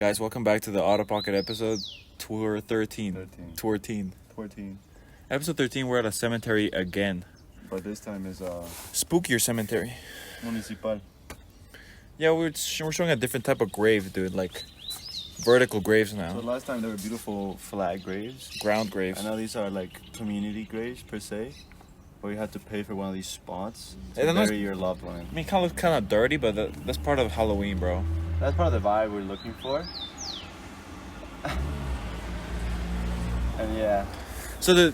Guys, welcome back to the Auto Pocket episode tour 13. 13. Tour 13. 14. Episode 13, we're at a cemetery again. But this time is Spookier cemetery. municipal. Yeah, we're showing a different type of grave, dude. Like vertical graves So now. last time they were beautiful flag graves. Ground graves. And now these are like community graves per se. Where you have to pay for one of these spots to And then bury your loved one in. I mean, kind of looks kind of dirty, but that's part of Halloween, bro. That's part of the vibe we're looking for. And yeah. So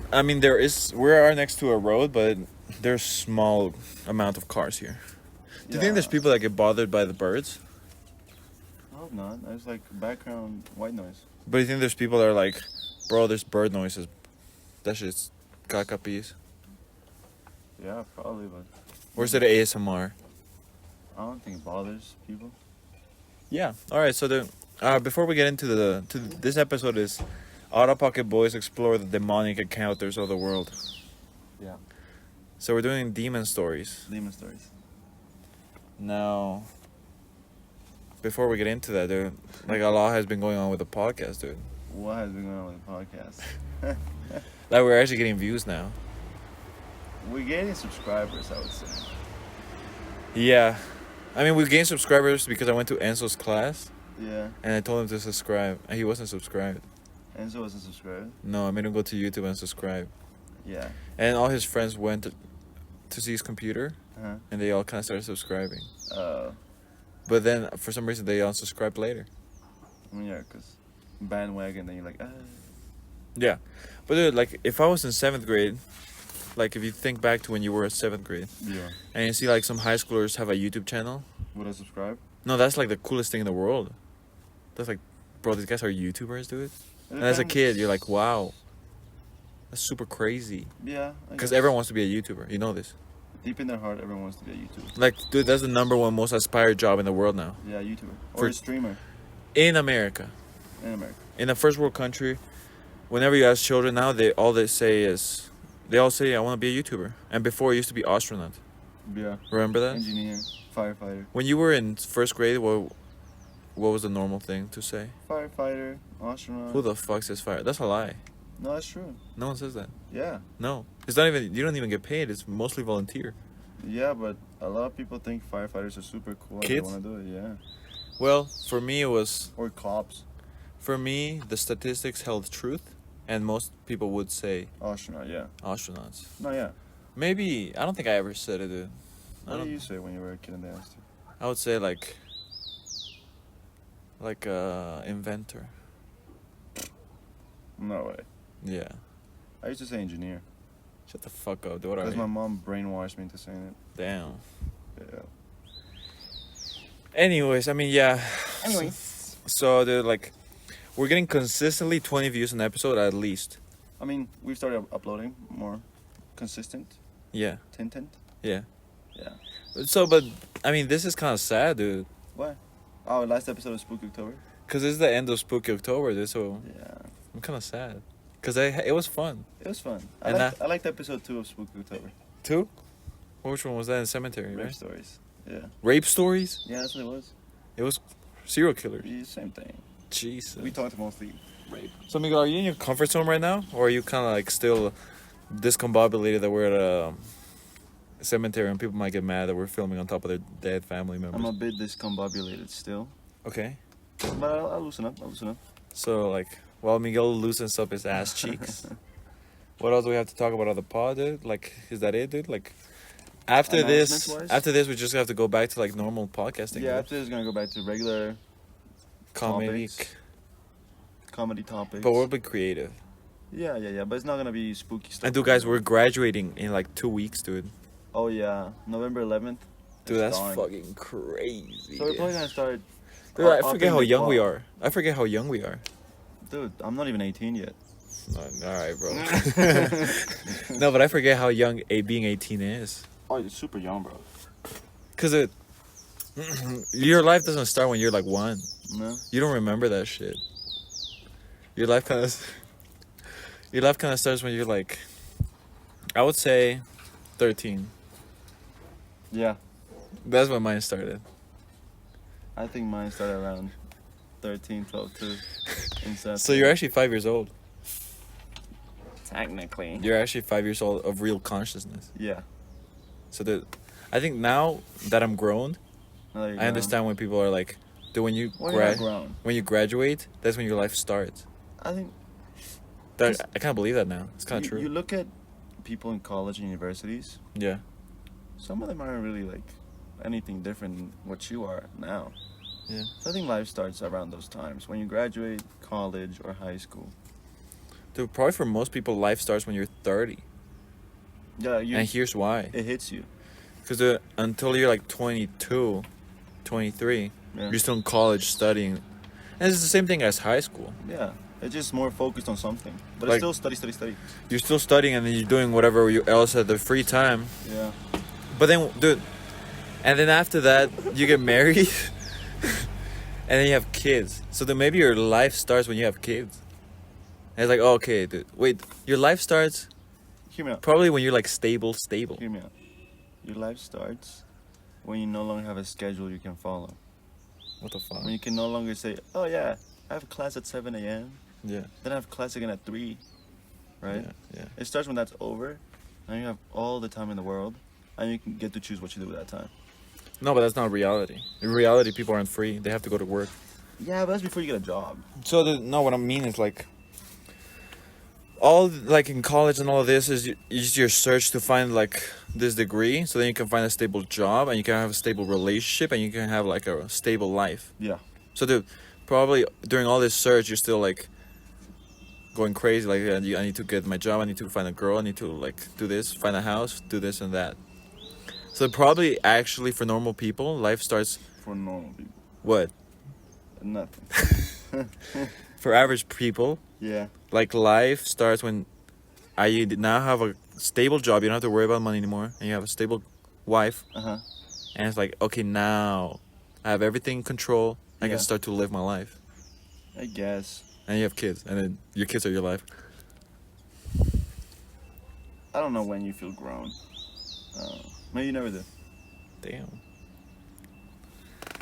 we are next to a road, but there's small amount of cars here. Do you think there's people that get bothered by the birds? I hope not. There's like background white noise. But you think there's people that are like, bro, there's bird noises. That shit's cacapies. Yeah, probably, but Or is it ASMR? I don't think it bothers people. Yeah. All right. So before we get into this episode is Auto Pocket Boys explore the demonic encounters of the world. Yeah. So we're doing demon stories. Demon stories. Now, before we get into that, dude, like a lot has been going on with the podcast, dude. What has been going on with the podcast? Like we're actually getting views now. We're getting subscribers, I would say. Yeah. I mean, we gained subscribers because I went to Enzo's class Yeah. and I told him to subscribe, and he wasn't subscribed. Enzo wasn't subscribed. No, I made him go to YouTube and subscribe. Yeah. And all his friends went to see his computer, Uh-huh. and they all kind of started subscribing. Uh, But then, for some reason, they unsubscribed later. yeah, because bandwagon, then you're like, Yeah. But dude, like, if I was in 7th grade, like, if you think back to when you were in 7th grade, yeah. and you see, like, some high schoolers have a YouTube channel, Would I subscribe? no, that's, like, the coolest thing in the world. That's, like, bro, these guys are YouTubers, dude. And as a kid, you're like, wow. That's super crazy. Yeah. Because everyone wants to be a YouTuber. You know this. Deep in their heart, everyone wants to be a YouTuber. Like, dude, that's the #1 most aspired job in the world now. Yeah, YouTuber. Or For- a streamer In America. in America. In a first world country, whenever you ask children now, they all say, I want to be a YouTuber. And before, it used to be astronaut. Yeah. Remember that? Engineer, firefighter. When you were in 1st grade, what was the normal thing to say? Firefighter, astronaut. Who the fuck says fire? That's a lie. No, that's true. No one says that. Yeah. No. It's not even, you don't even get paid. It's mostly volunteer. Yeah, but a lot of people think firefighters are super cool. Kids? And they want to do it, yeah. Well, for me, it was, Or cops. for me, the statistics held truth. And most people would say Astronaut, yeah. astronauts. No, yeah. Maybe, I don't think I ever said it, dude. What did you say when you were a kid and they asked you? I would say like inventor. No way. Yeah. I used to say engineer. Shut the fuck up, dude. Because my mom brainwashed me into saying it. Damn. Yeah. Anyways, I mean, yeah. Anyways. So, dude, like, we're getting consistently 20 views an episode at least. I mean, we've started uploading more consistent. Yeah. Tintin. Yeah. Yeah. So, but, I mean, this is kind of sad, dude. What? Oh, last episode of Spooky October? Because it's the end of Spooky October, dude, so Yeah. I'm kind of sad. Because it was fun. It was fun. And I liked episode 2 of Spooky October. 2? Which one was that? In cemetery, Rape right? stories. Yeah. Rape stories? Yeah, that's what it was. It was serial killers. Yeah, same thing. Jesus. We talked mostly rape. So, Miguel, are you in your comfort zone right now? Or are you kind of like still discombobulated that we're at a cemetery and people might get mad that we're filming on top of their dead family members? I'm a bit discombobulated still. Okay. But I'll loosen up. So, like, while Miguel loosens up his ass cheeks, what else do we have to talk about on the pod, dude? Like, is that it, dude? Like, after this, Announcements-wise? we just have to go back to, like, normal podcasting. Yeah, dude. after this, is going to go back to regular Comedy. comedy topics. But we'll be creative. Yeah. But it's not going to be spooky stuff. And, dude, guys, we're graduating in, like, 2 weeks, dude. Oh, yeah. November 11th. Dude, that's gone. fucking crazy. So we're probably going to start... Dude, I upping forget how the young we clock. are. I forget how young we are. Dude, I'm not even 18 yet. Alright, bro. No, but I forget how young being 18 is. Oh, you're super young, bro. Because your life doesn't start when you're like 1. No? You don't remember that shit. Your life kind of starts when you're like, I would say 13. Yeah. That's when mine started. I think mine started around 13, 12 too. Incest. So you're actually 5 years old. technically. You're actually 5 years old of real consciousness. Yeah. So I think now that I'm grown, Now that you're I grown. understand when people are like, dude, when you Well, you're not grown. when you graduate, that's when your life starts. I think I can't believe that now. It's kind of true. You look at people in college and universities. Yeah. Some of them aren't really like anything different than what you are now. Yeah. So I think life starts around those times when you graduate college or high school. Dude, probably for most people, life starts when you're 30. Yeah, And here's why. it hits you. Because until you're like 22, 23, Yeah. you're still in college studying. And it's the same thing as high school. Yeah. It's just more focused on something. But Like- it's still study. You're still studying and then you're doing whatever else at the free time. Yeah. But then, dude, and then after that, you get married. And then you have kids. So then maybe your life starts when you have kids. And it's like, oh, okay, dude. Wait, your life starts Hear me out. probably when you're like stable. Hear me out. Your life starts when you no longer have a schedule you can follow. What the fuck? When you can no longer say, oh yeah, I have class at 7 a.m. Yeah. Then I have class again at 3. Right? Yeah. It starts when that's over. And you have all the time in the world. And you can get to choose what you do with that time. No, but that's not reality. In reality, people aren't free. They have to go to work. Yeah, but that's before you get a job. So no, what I mean is like all like in college and all of this is just your search to find like this degree, so then you can find a stable job and you can have a stable relationship and you can have like a stable life. Yeah. So probably during all this search, you're still like going crazy. Like I need to get my job. I need to find a girl. I need to like do this, find a house, do this and that. So probably actually for normal people, life starts. For normal people. What? Nothing. For average people, Yeah. like life starts when I now have a stable job. You don't have to worry about money anymore, and you have a stable wife. Uh-huh. And it's like, okay, now I have everything in control. I Yeah. can start to live my life. I guess. And you have kids, and then your kids are your life. I don't know when you feel grown. Maybe you never do. Damn.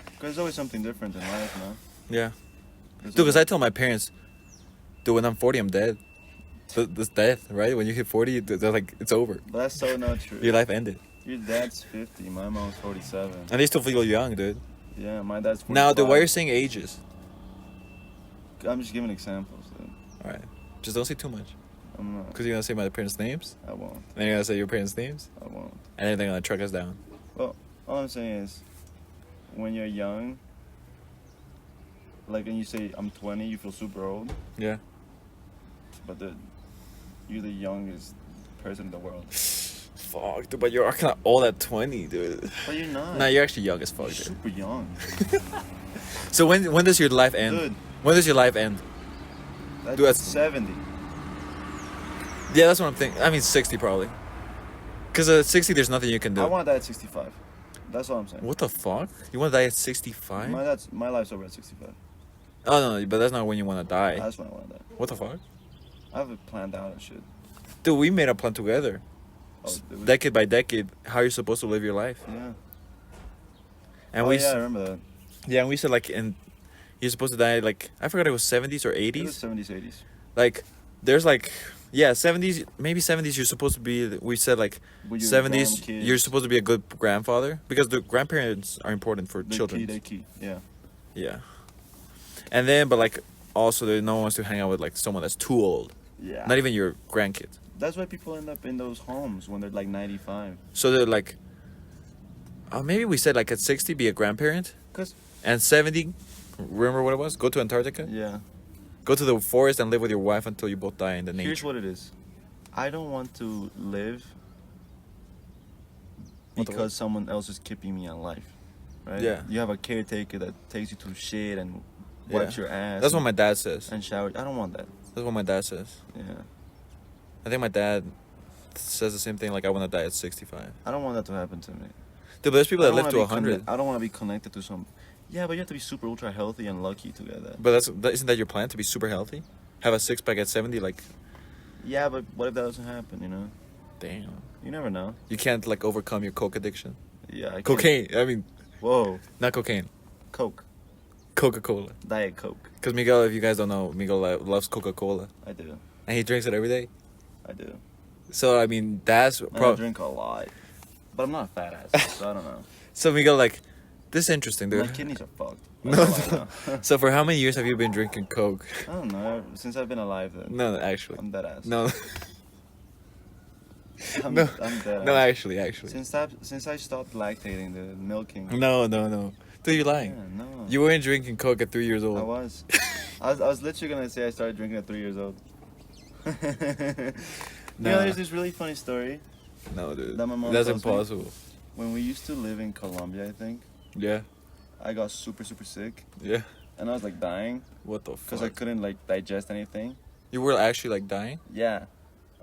Because there's always something different in life, no? Yeah. There's Dude, because I always- tell my parents, dude, when I'm 40, I'm dead. This death, right? When you hit 40, they're like, it's over. But that's so not true. Your life ended. Your dad's 50. My mom's 47. And they still feel young, dude. Yeah, my dad's 45. Now, dude, why are you saying ages? I'm just giving examples, dude. Alright. Just don't say too much. I'm not. Because you're going to say my parents' names. I won't. And you're going to say your parents' names. I won't. And then they're going to track us down. Well, all I'm saying is, when you're young, like when you say I'm 20, you feel super old. Yeah. But you're the youngest person in the world. Fuck, dude, but you're kind of old at 20, dude. But you're not. Nah, you're actually young as fuck, You're dude. super young. So when does your life end? Dude. When does your life end? That's Dude, that's- 70. Yeah, that's what I'm thinking. I mean, 60 probably. Because at 60, there's nothing you can do. I want to die at 65. That's all I'm saying. What the fuck? You want to die at 65? My life's over at 65. Oh, no, but that's not when you want to die. That's when I want to die. What the fuck? I have it planned out and shit. Dude, we made a plan together. Oh, did we? Decade by decade, how you're supposed to live your life. Yeah. And Oh, we yeah, I remember that. yeah, and we said like you're supposed to die like I forgot it was 70s or It was 80s. 70s, 80s. Like there's like 70s, maybe 70s you're supposed to be, we said like With your 70s grandkids. you're supposed to be a good grandfather because the grandparents are important for They're children. They're key. Yeah. Yeah. And then but like also no one wants to hang out with like someone that's too old. Yeah. Not even your grandkids. That's why people end up in those homes when they're like 95. So they're like maybe we said like at 60 be a grandparent. Cause And 70, remember what it was? Go to Antarctica? yeah. Go to the forest and live with your wife until you both die in the nature. Here's what it is. I don't want to live What the because someone else is keeping me alive. Right? Yeah. You have a caretaker that takes you to shit and wipes your ass. That's what my dad says. and shower. I don't want that. That's what my dad says. Yeah. I think my dad says the same thing, like I want to die at 65. I don't want that to happen to me. Dude, but there's people I that don't live to wanna be 100. I don't want to be connected to some. Yeah, but you have to be super ultra healthy and lucky to get that. But isn't that your plan, to be super healthy? Have a six-pack at 70, like, Yeah, but what if that doesn't happen? You know, damn. you never know. You can't, like, overcome your coke addiction. Yeah. I can't- Cocaine, I mean, Whoa. not cocaine. Coke. Coca-Cola. Diet Coke. Because Miguel, if you guys don't know, Miguel loves Coca-Cola. I do. And he drinks it every day. I do. So, I mean, that's And I probably... drink a lot. But I'm not a fat ass, so I don't know. So, Miguel, like, this is interesting, dude. My kidneys are fucked. No, That's all I know. So, for how many years have you been drinking Coke? I don't know. Since I've been alive, then. No, actually. I'm dead ass. No, I'm no. dead ass. No, actually. Since I stopped lactating, the milking. No. Dude, you're Yeah, lying. no. You weren't drinking Coke at 3 years old. I was. I was literally gonna say I started drinking at 3 years old. You know, there's this really funny story No, dude. that my mom That's tells me. impossible. When we used to live in Colombia, I think, Yeah. I got super sick, Yeah. and I was like dying What the because I fuck? couldn't like digest anything. You were actually like dying? Yeah,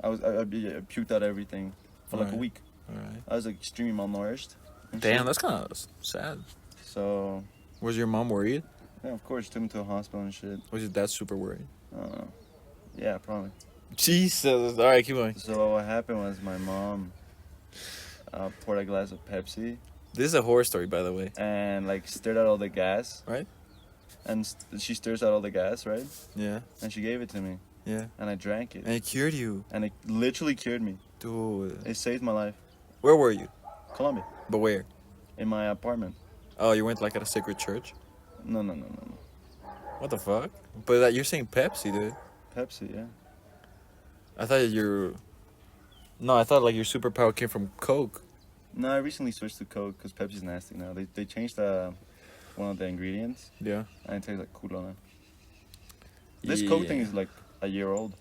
I puked out everything for like a Alright. week. Alright. I was like extremely malnourished. and Damn, shit. that's kind of sad. So Was your mom worried? yeah, of course, took me to a hospital and shit. Was your dad super worried? I don't know. Yeah, probably. Jesus. Alright, keep going. So what happened was my mom poured a glass of Pepsi This is a horror story, by the way. and like stirred out all the gas. Right? And she stirs out all the gas, right? Yeah. And she gave it to me, Yeah. and I drank it, And it cured you. and it literally cured me. Dude. It saved my life. Where were you? Colombia, But where? in my apartment. Oh, you went like at a sacred church? No. What the fuck? But that you're saying Pepsi, dude. Pepsi, yeah. I thought your... No, I thought like your superpower came from Coke. No, I recently switched to Coke because Pepsi's nasty now. They changed one of the ingredients, Yeah. and it tastes like culo now. This Coke thing is like a year old.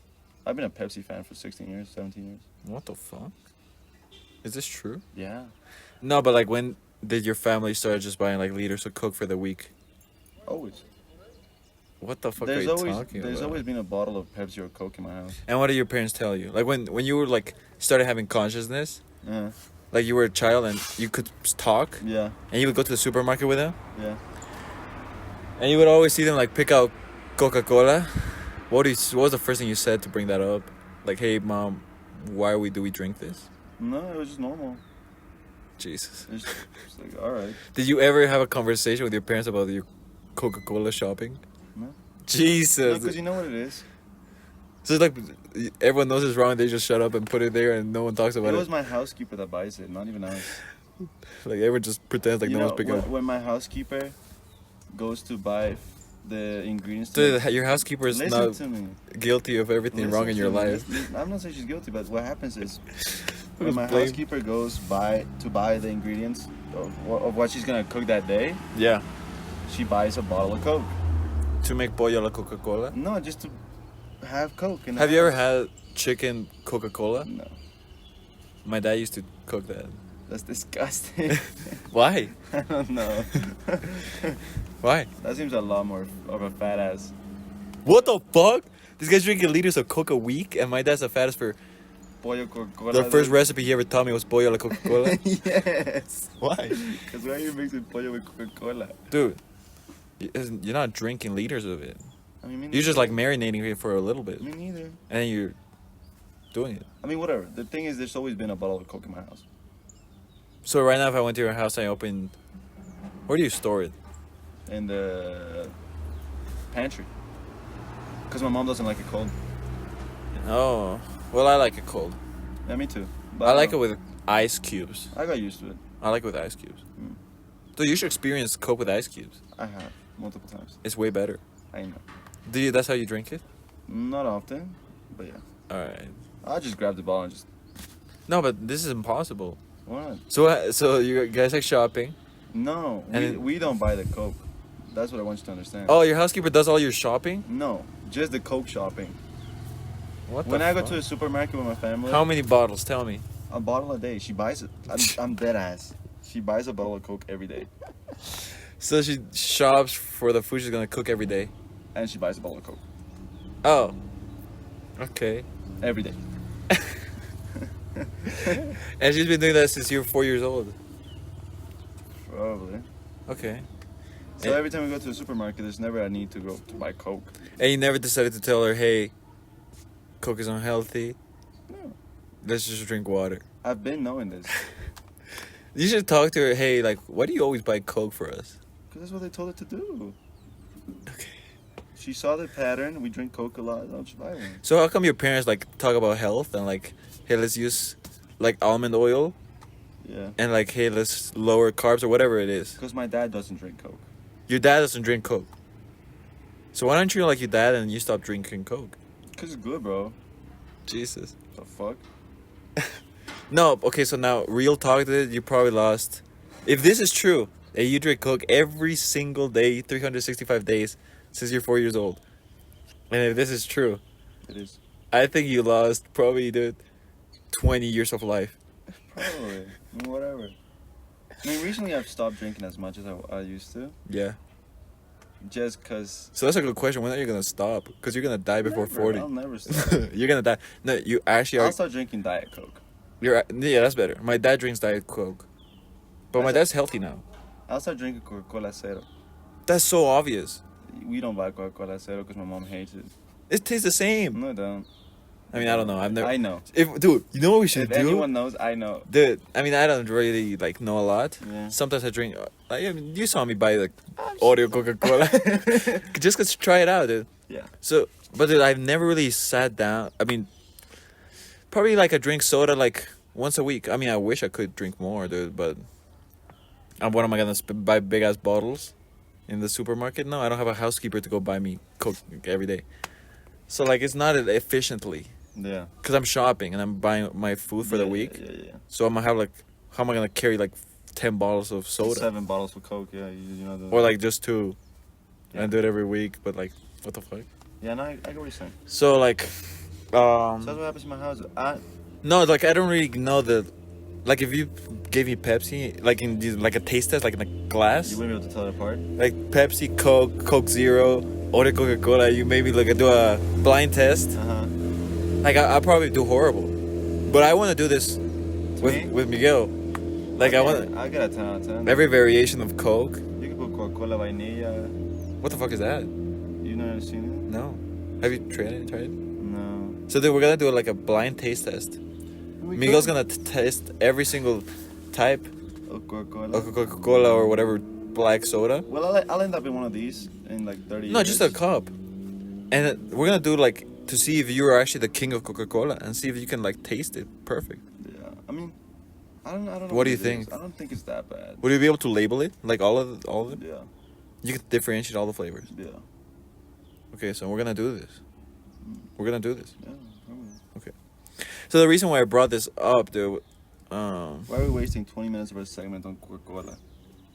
I've been a Pepsi fan for 16 years, 17 years. What the fuck? Is this true? Yeah. No, but like when did your family start just buying like liters of Coke for the week? Always. What the fuck There's are you always talking there's about? always been a bottle of Pepsi or Coke in my house. And what did your parents tell you? Like when you were like started having consciousness, Yeah. like you were a child and you could talk, Yeah. and you would go to the supermarket with them, Yeah. and you would always see them like pick out Coca-Cola. What was the first thing you said to bring that up? Like, hey mom, why do we drink this? No, it was just normal. Jesus. It's like, all right. Did you ever have a conversation with your parents about your Coca-Cola shopping? No. Jesus. Because you know what it is. So it's like everyone knows it's wrong. They just shut up and put it there, and no one talks about It it. was my housekeeper that buys it, not even us. Like everyone just pretends like You no know, one's picking up. when my housekeeper goes to buy the ingredients, Dude, your housekeeper is listen not to me. guilty of everything Listen wrong in to your me. life. I'm not saying she's guilty, but what happens is when Just my blame- housekeeper goes to buy the ingredients of what she's gonna cook that day, Yeah. she buys a bottle of Coke. To make pollo a la Coca-Cola. No, just to have Coke. In the Have you ever house. had chicken Coca-Cola? No, My dad used to cook that. that's disgusting. Why? I don't know. Why? That seems a lot more of a fat ass. What the fuck? This guy's drinking liters of Coke a week, and my dad's the fattest for... Pollo Coca-Cola. The first recipe he ever taught me was pollo a la Coca-Cola. Yes. Why? Because why are you mixing pollo with Coca-Cola? Dude, you're not drinking liters of it. I mean, me You're just neither. like marinating it for a little bit, Me neither. and then you're doing it. I mean, whatever. The thing is, there's always been a bottle of Coke in my house. So right now, if I went to your house and I opened, where do you store it? In the pantry. Because my mom doesn't like it cold. Oh, well, I like it cold. Yeah, me too. I like it with ice cubes. I got used to it. I like it with ice cubes. Mm. Dude, you should experience Coke with ice cubes. I have multiple times. It's way better. I know. That's how you drink it? Not often, but yeah. Alright. I just grab the bottle and just. No, but this is impossible. What? So you guys like shopping? No, And then- we don't buy the Coke. That's what I want you to understand. Oh, your housekeeper does all your shopping? No, just the Coke shopping. What When the I go fuck? to a supermarket with my family, How many bottles? Tell me. a bottle a day. She buys it. I'm dead ass. She buys a bottle of Coke every day, So she shops for the food she's gonna cook every day. and she buys a bottle of Coke Oh. Okay. every day. And she's been doing that since you were 4 years old. Probably. Okay. So And- every time we go to the supermarket, there's never a need to go to buy Coke. And you never decided to tell her, hey, Coke is unhealthy. No, Let's just drink water. I've been knowing this You should talk to her, hey, like, why do you always buy Coke for us? because that's what they told her to do. Okay. She saw the pattern. We drink Coke a lot. I'll just buy one. So how come your parents like talk about health and like, hey, let's use like almond oil Yeah. and like, hey, let's lower carbs or whatever it is? Because my dad doesn't drink Coke. Your dad doesn't drink Coke. So why don't you like your dad and you stop drinking Coke? Because it's good, bro. Jesus. The fuck? No, okay, so now real talk, dude, you probably lost. If this is true, and you drink Coke every single day, 365 days since you're 4 years old, and if this is true, It is. I think you lost probably, dude, 20 years of life. Probably. I mean, whatever. I mean, recently I've stopped drinking as much as I used to. Yeah. Just because. So that's a good question. When are you gonna stop? Because you're gonna die before 40. I'll never stop. You're gonna die. No, you actually I'll are. start drinking Diet Coke. Yeah, that's better. My dad drinks Diet Coke, but my dad's healthy now. I'll start drinking Coca-Cola Zero. That's so obvious. We don't buy Coca-Cola Zero because my mom hates it. It tastes the same. No, it don't. I mean, I don't know. I've never. I know. If dude, you know what we should If do? anyone knows, I know. Dude, I mean, I don't really like know a lot. Yeah. Sometimes I drink. Like, I mean, you saw me buy like Oreo Coca-Cola, just cause try it out, dude. Yeah. So, but dude, I've never really sat down. I mean, probably like I drink soda like once a week. I mean, I wish I could drink more, dude. But, what am I gonna buy big ass bottles in the supermarket? No, I don't have a housekeeper to go buy me Coke every day. So like, it's not efficiently. Yeah. Cause I'm shopping and I'm buying my food for the week. Yeah. So I'm gonna have like, how am I gonna carry like 10 bottles of soda? 7 bottles of Coke, yeah. You know the. Or like just 2. Yeah. And do it every week, but like, what the fuck? Yeah, no, I get what you're saying. So like, So that's what happens in my house. no, like I don't really know the, like if you gave me Pepsi, like in these, like a taste test, like in a glass, You wouldn't be able to tell it apart. like Pepsi, Coke Zero, or Coca-Cola, you maybe like do a blind test. Like I'll probably do horrible, but I want to do this me? with Miguel. Like I want I get a 10 out of 10. every variation of Coke. You can put Coca-Cola vainilla. What the fuck is that? You never seen it? No. Have you tried it? No. So then we're gonna do like a blind taste test. Miguel's gonna test every single type Coca-Cola. of Coca-Cola or whatever black soda. Well, I'll end up in one of these in like 30 years. No, just a cup. And we're gonna do like to see if you are actually the king of Coca-Cola and see if you can like taste it perfect. Yeah. I mean, I don't know. What do you it think? is. I don't think it's that bad. Would you be able to label it like all of it? Yeah. You can differentiate all the flavors. Yeah. Okay, so we're gonna do this. We're gonna do this. Yeah. Probably. So the reason why I brought this up, dude. Why are we wasting 20 minutes of our segment on Coca-Cola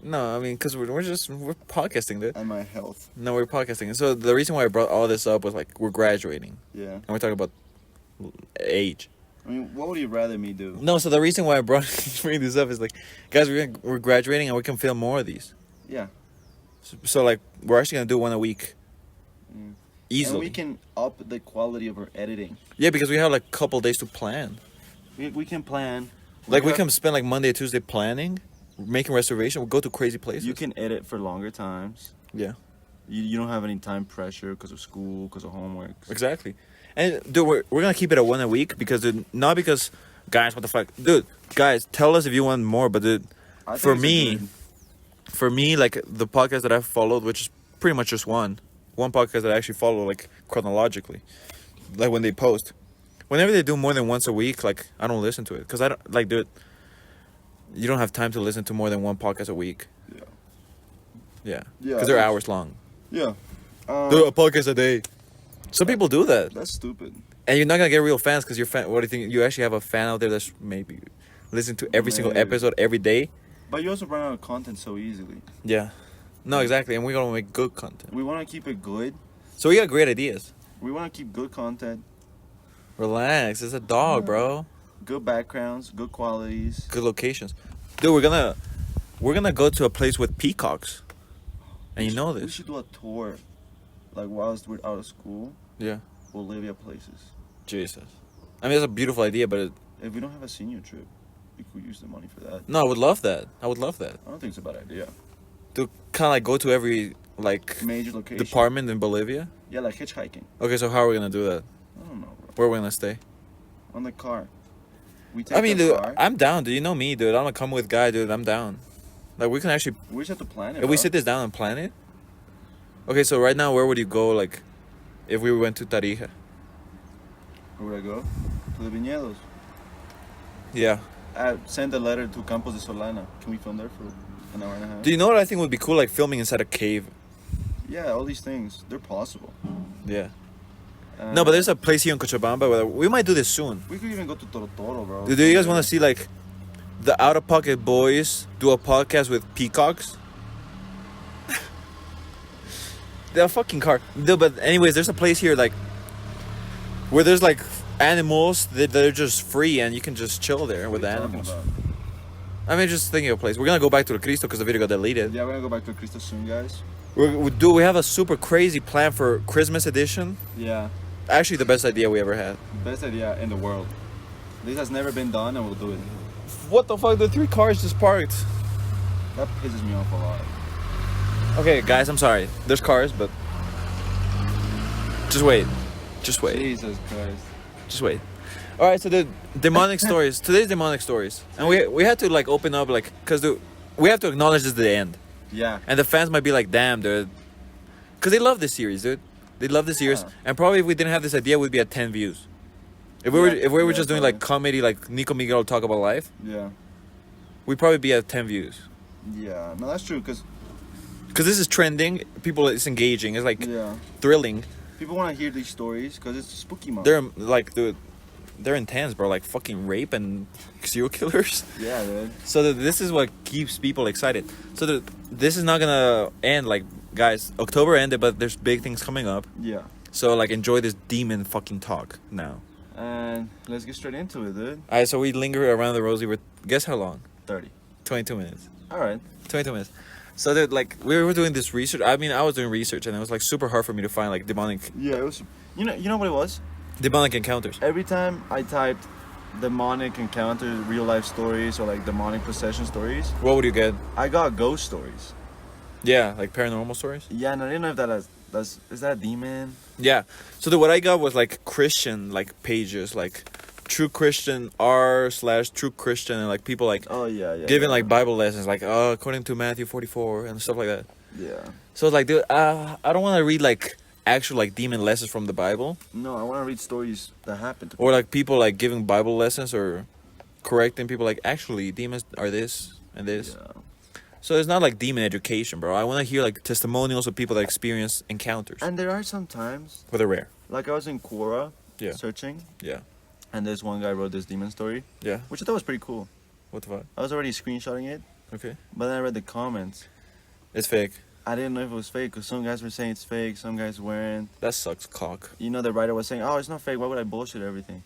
No, I mean, cause we're podcasting, dude. and my health? No, we're podcasting. So the reason why I brought all this up was like we're graduating, Yeah. and we're talking about age. I mean, what would you rather me do? No, so the reason why I bring this up is like, guys, we're graduating and we can film more of these. Yeah. So like, we're actually gonna do one a week. Mm. Easily. And we can up the quality of our editing. Yeah, because we have like a couple days to plan. We can plan. Like we can spend like Monday, Tuesday planning, making reservation. We'll go to crazy places. You can edit for longer times. Yeah. You don't have any time pressure because of school, because of homework. Exactly. And dude, we're gonna keep it at one a week because not because, guys, what the fuck, dude, guys, tell us if you want more. But dude, I for think it's me, good. like the podcast that I've followed, which is pretty much just one podcast that I actually follow like chronologically, like when they post. Whenever they do more than once a week, like I don't listen to it because I don't like, dude. You don't have time to listen to more than one podcast a week. Yeah. Yeah. Yeah, Because they're that's- hours long. Yeah. Do a podcast a day. Some people do that, That's stupid. and you're not gonna get real fans because you're fan. What do you think? You actually have a fan out there that's maybe listen to every single Maybe. episode every day. But you also run out of content so easily. Yeah. No, exactly, and we're gonna make good content. We want to keep it good. So we got great ideas. We want to keep good content, Relax. It's a dog, bro. good backgrounds, good qualities. Good locations, dude. We're gonna go to a place with peacocks, and you know We this. should do a tour, like whilst we're out of school, Yeah. Bolivia places. Jesus. I mean, it's a beautiful idea, but If we don't have a senior trip, we could use the money for that. no, I would love that. I would love that. I don't think it's a bad idea. To kind of like go to every like Major location. department in Bolivia. Yeah, like hitchhiking. Okay, so how are we gonna do that? I don't know, bro. Where are we gonna stay? On the car. We take I mean, the dude, car. I'm down, dude. You know me, dude. I'm a come with guy, dude. I'm down. Like we can actually, We just have to plan it. if we bro. sit this down and plan it, Okay, so right now, where would you go, like, if we went to Tarija? Where would I go? To the Viñedos. Yeah. I sent a letter to Campos de Solana. Can we film there for an hour and a half? Do you know what I think would be cool? Like filming inside a cave. Yeah, all these things, they're possible. Yeah. No, but there's a place here in Cochabamba where we might do this soon. We could even go to Toro, bro. Do you guys want to see, like, the Out of Pocket Boys do a podcast with peacocks? They're a fucking car. No, but anyways, there's a place here, like, where there's, like, animals that they're just free and you can just chill there with the animals. I mean, just thinking of a place. We're gonna go back to the Cristo because the video got deleted. Yeah, we're gonna go back to Cristo soon, guys. We have a super crazy plan for Christmas edition. Yeah. Actually, the best idea we ever had. Best idea in the world. This has never been done, and we'll do it. What the fuck? The 3 cars just parked. That pisses me off a lot. Okay, guys, I'm sorry. There's cars, but just wait. Just wait. Jesus Christ. Just wait. All right, so the demonic stories. Today's demonic stories, and we had to like open up like because we have to acknowledge this is the end, Yeah. and the fans might be like, damn, dude, because they love this series, dude. They love this series, and probably if we didn't have this idea, we'd be at 10 views. If we were just doing like comedy, like Nico Miguel talk about life, Yeah. we'd probably be at 10 views. Yeah. No, that's true. Cause this is trending. People, it's engaging. It's like yeah, thrilling. people want to hear these stories because it's spooky month. They're like, dude, they're intense, bro. Like fucking rape and serial killers. Yeah, dude. So this is what keeps people excited. So this is not gonna end. Like, guys, October ended, but there's big things coming up. Yeah. So like, enjoy this demon fucking talk now. And let's get straight into it, dude. All right, so we linger around the rosy. Guess how long? 30. 22 minutes. All right. 22 minutes. So that like we were doing this research. I mean, I was doing research, and it was like super hard for me to find like demonic Yeah, it was. You know what it was? encounters. Every time I typed demonic encounters, real life stories, or like demonic possession stories, What would you get? I got ghost stories. Yeah, like paranormal stories. Yeah, and I didn't know if is that a demon? Yeah. So what I got was like Christian like pages, like True Christian r/True Christian, and like people like Oh yeah. giving like Bible lessons, like according to Matthew 44 and stuff like that. Yeah. So it's like, dude, I don't want to read like actual like demon lessons from the Bible, No, I want to read stories that happened to or like people like giving Bible lessons or correcting people like actually demons are this and this. Yeah. So it's not like demon education, bro. I want to hear like testimonials of people that experience encounters, And there are some times, but they're rare. like I was in Quora Yeah. searching, Yeah. and this one guy wrote this demon story, Yeah. which I thought was pretty cool. What the fuck? I was already screenshotting it, Okay. but then I read the comments. It's fake. I didn't know if it was fake because some guys were saying it's fake, some guys weren't. That sucks cock. You know, the writer was saying, "Oh, it's not fake. Why would I bullshit everything?"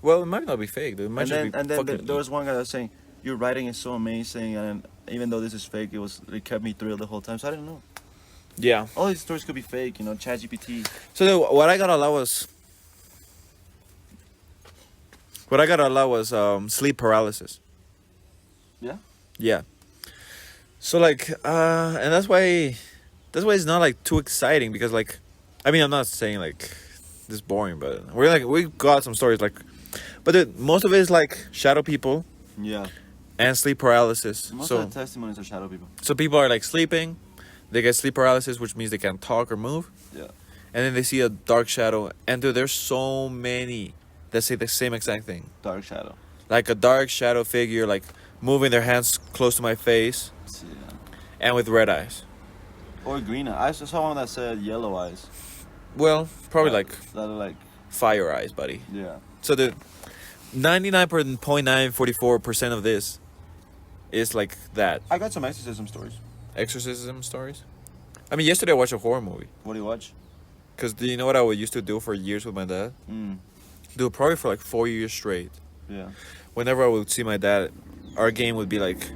Well, it might not be fake, dude. It might And then fucking there was one guy that was saying, "Your writing is so amazing," and even though this is fake, it kept me thrilled the whole time. So I didn't know. Yeah. All these stories could be fake, you know, ChatGPT. So what I got a lot was sleep paralysis. Yeah. Yeah. So like and that's why it's not like too exciting because like I mean I'm not saying like this is boring, but we got some stories like but dude, most of it is like shadow people Yeah. and sleep paralysis. Most So of the testimonies are shadow people. so people are like sleeping, they get sleep paralysis, which means they can't talk or move. Yeah. And then they see a dark shadow. And dude, there's so many that say the same exact thing. Dark shadow. Like a dark shadow figure, like moving their hands close to my face Yeah. and with red eyes. Or green eyes. I saw one that said yellow eyes. Well, probably like That are like, fire eyes, buddy. yeah. So the 99.944% of this is like that. I got some exorcism stories. Exorcism stories. I mean, yesterday I watched a horror movie. What do you watch? Because do you know what I used to do for years with my dad? Do it probably for like 4 years straight. Yeah. Whenever I would see my dad, our game would be like,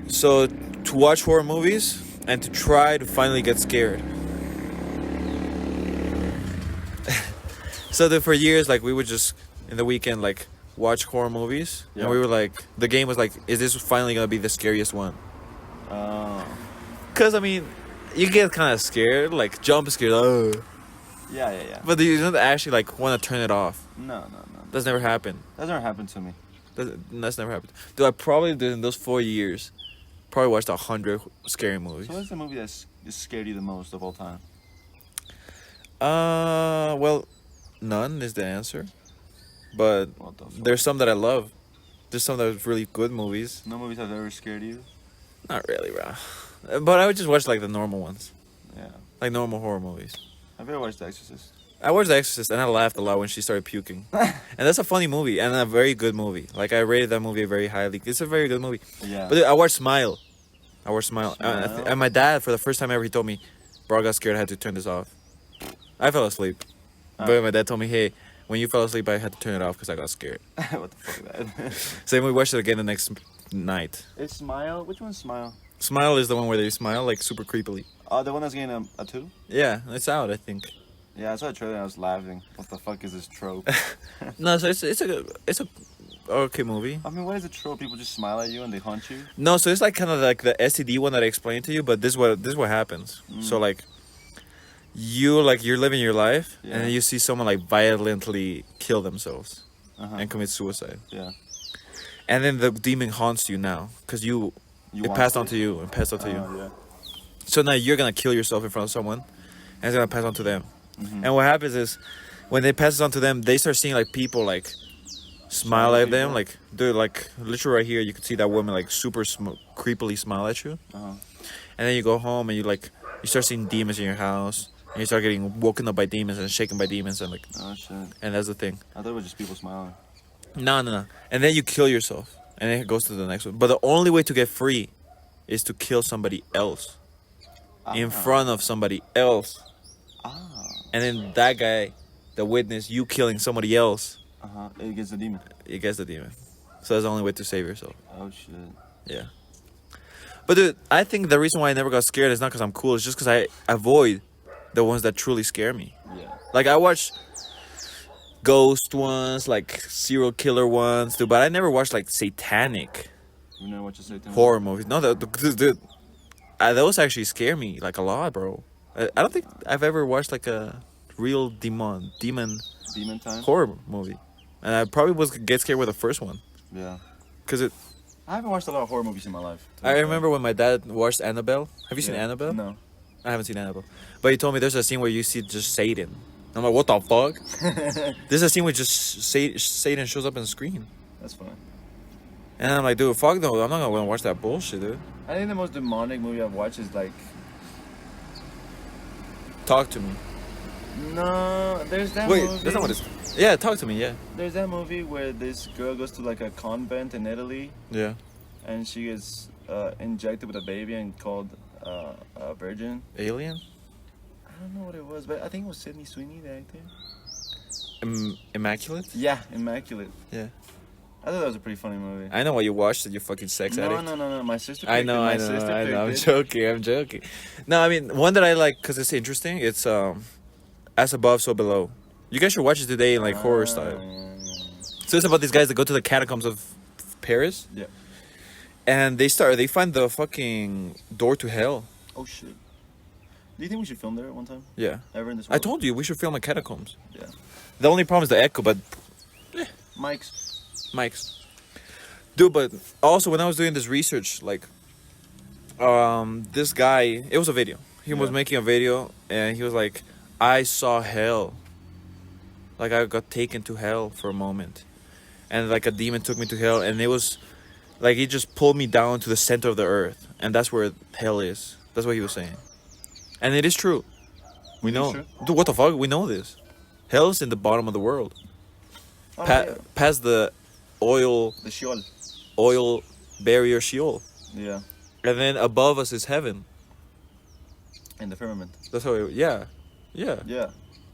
so to watch horror movies and to try to finally get scared. So that for years, like we would just in the weekend like watch horror movies, Yeah. and we were like, the game was like, is this finally gonna be the scariest one? Oh. Cause I mean, you get kind of scared, like jump scared, Yeah. but you don't actually like want to turn it off. No. That's never happened. That's never happened to me. That's never happened. Dude, I probably did in those 4 years, probably watched 100 scary movies. So what's the movie that scared you the most of all time? Well, none is the answer, but What the fuck? there's some that I love. There's some that are really good movies. No movies have ever scared you? Not really, bro. But I would just watch like the normal ones, Yeah. like normal horror movies. Have you ever watched The Exorcist? I watched The Exorcist and I laughed a lot when she started puking. And that's a funny movie and a very good movie. Like I rated that movie very highly. It's a very good movie. Yeah. But I watched Smile. Smile. Smile? And my dad, for the first time ever, he told me, "Bro, I got scared. I had to turn this off." I fell asleep. But my dad told me, "Hey, when you fell asleep, I had to turn it off because I got scared." What the fuck is that? So then we watched it again the next night. It's Smile. Which one's Smile? Smile is the one where they smile like super creepily. Oh, the one that's getting a 2? Yeah, it's out, I think. Yeah, I saw a trailer and I was laughing. What the fuck is this trope? No, so it's a okay movie. I mean, what is a trope? People just smile at you and they haunt you? No, so it's like kind of like the STD one that I explained to you, but this is what happens. So like you're living your life Yeah. and then you see someone like violently kill themselves Uh-huh. and commit suicide. Yeah. And then the demon haunts you now because it want passed to? on to you and passed on to you. Yeah. So now you're gonna kill yourself in front of someone and it's gonna pass on to them. And what happens is when they pass it on to them, they start seeing like people like smile at them, people? like dude, like literally right here you can see that woman like super creepily smile at you. Uh-huh. And then you go home and you start seeing demons in your house and you start getting woken up by demons and shaken by demons and like, Oh, shit. and that's the thing. I thought it was just people smiling. No. And then you kill yourself and then it goes to the next one. But the only way to get free is to kill somebody else in front of somebody else. Ah. And then that guy, the witness, you killing somebody else, Uh-huh. It gets the demon. it gets the demon. So that's the only way to save yourself. Oh, shit. Yeah. But dude, I think the reason why I never got scared is not because I'm cool. It's just because I avoid the ones that truly scare me. Yeah. Like I watch ghost ones, like serial killer ones, dude. But I never watched like satanic You know what you say to me? horror movies. No, dude, those actually scare me like a lot, bro. I don't think I've ever watched like a real demon Demon time? horror movie, and I probably was get scared with the first one. Yeah. Cause I haven't watched a lot of horror movies in my life. I remember when my dad watched Annabelle. Have you seen Yeah. Annabelle? No. I haven't seen Annabelle, but he told me there's a scene where you see just Satan. I'm like, what the fuck? There's a scene where just Satan shows up on the screen, That's fine. and I'm like, dude, fuck no, I'm not gonna watch that bullshit, dude. I think the most demonic movie I've watched is like... Talk to me. No, there's that Wait, movie. that's not what it's. Yeah, talk to me. Yeah. There's that movie where this girl goes to like a convent in Italy Yeah. and she gets injected with a baby and called a virgin. Alien. I don't know what it was, but I think it was Sydney Sweeney, the actor. Immaculate. Yeah, Immaculate. Yeah. I thought that was a pretty funny movie. I know what you watched. You fucking sex addict. No. My sister. I picked know. it. My I know. sister I know. I'm picked it. joking. No, I mean one that I like because it's interesting. It's As Above, So Below. You guys should watch it today in like horror style. So it's about these guys that go to the catacombs of Paris. Yeah. And they find the fucking door to hell. Oh shit. Do you think we should film there at one time? Yeah. Ever in this I world? told you we should film at catacombs. Yeah. The only problem is the echo, but Mike's. dude, but also when I was doing this research, like this guy, it was a video. He was Yeah. making a video and he was like, I saw hell. Like I got taken to hell for a moment. And like a demon took me to hell and it was like he just pulled me down to the center of the earth. And that's where hell is. That's what he was saying. And it is true. We You think know. it's Dude, what the fuck? We know this. Hell's in the bottom of the world. Oh, yeah. Past the oil The Sheol. barrier Sheol. Yeah. And then above us is heaven. In the firmament. That's how it, yeah. Yeah.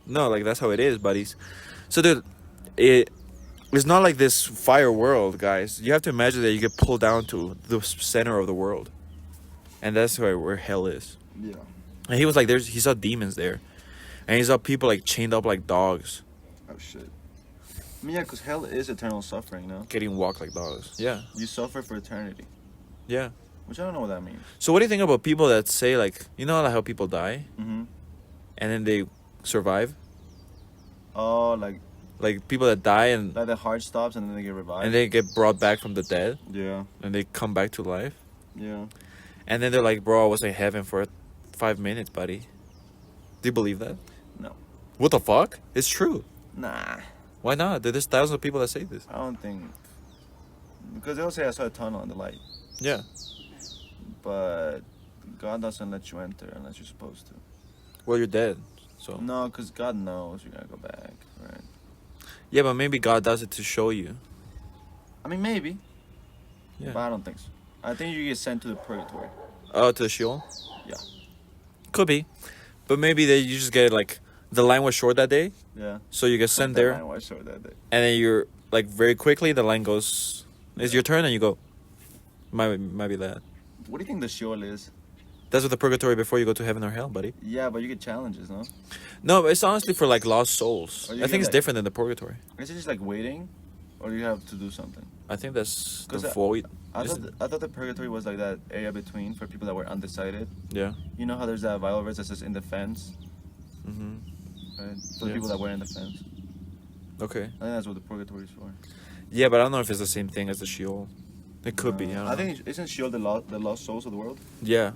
No, like that's how it is, buddies. So dude, it's not like this fire world, guys. You have to imagine that you get pulled down to the center of the world. And that's where hell is. Yeah. And he was like he saw demons there. And he saw people like chained up like dogs, Oh shit. I mean, yeah, because hell is eternal suffering, no? getting walked like dogs. Yeah. You suffer for eternity. Yeah. Which I don't know what that means. So what do you think about people that say like, you know like how people die Mm-hmm. and then they survive? Oh, like Like people that die and their heart stops and then they get revived. they get brought back from the dead Yeah. and they come back to life. Yeah. And then they're like, bro, I was in heaven for 5 minutes, buddy. Do you believe that? No. What the fuck? It's true. Nah. Why not? There's thousands of people that say this. I don't think. Because they'll say I saw a tunnel in the light. Yeah. But God doesn't let you enter unless you're supposed to. Well, you're dead. So. No, because God knows you're going to go back, right? Yeah, but maybe God does it to show you. I mean, maybe. Yeah. But I don't think so. I think you get sent to the purgatory. Oh, to the Sheol? Yeah. Could be. But maybe you just get like, the line was short that day. Yeah. So you get sent there. The line was short that day. And then you're, like, very quickly, the line goes, it's your turn, and you go. Might be that. What do you think the Sheol is? That's what the purgatory before you go to heaven or hell, buddy. Yeah, but you get challenges, no? No, it's honestly for, like, lost souls. Or I you think get, it's like- different than the purgatory. Is it just like waiting? Or do you have to do something? I think that's the 'Cause void. I thought the purgatory was like that area between for people that were undecided. Yeah. You know how there's that Bible verse that says in the fence? Mm-hmm. Right? For the Yeah. people that were in the fence. Okay. I think that's what the purgatory is for. Yeah, but I don't know if it's the same thing as the Sheol. It could be. I don't know. think isn't Sheol the lost souls of the world? Yeah.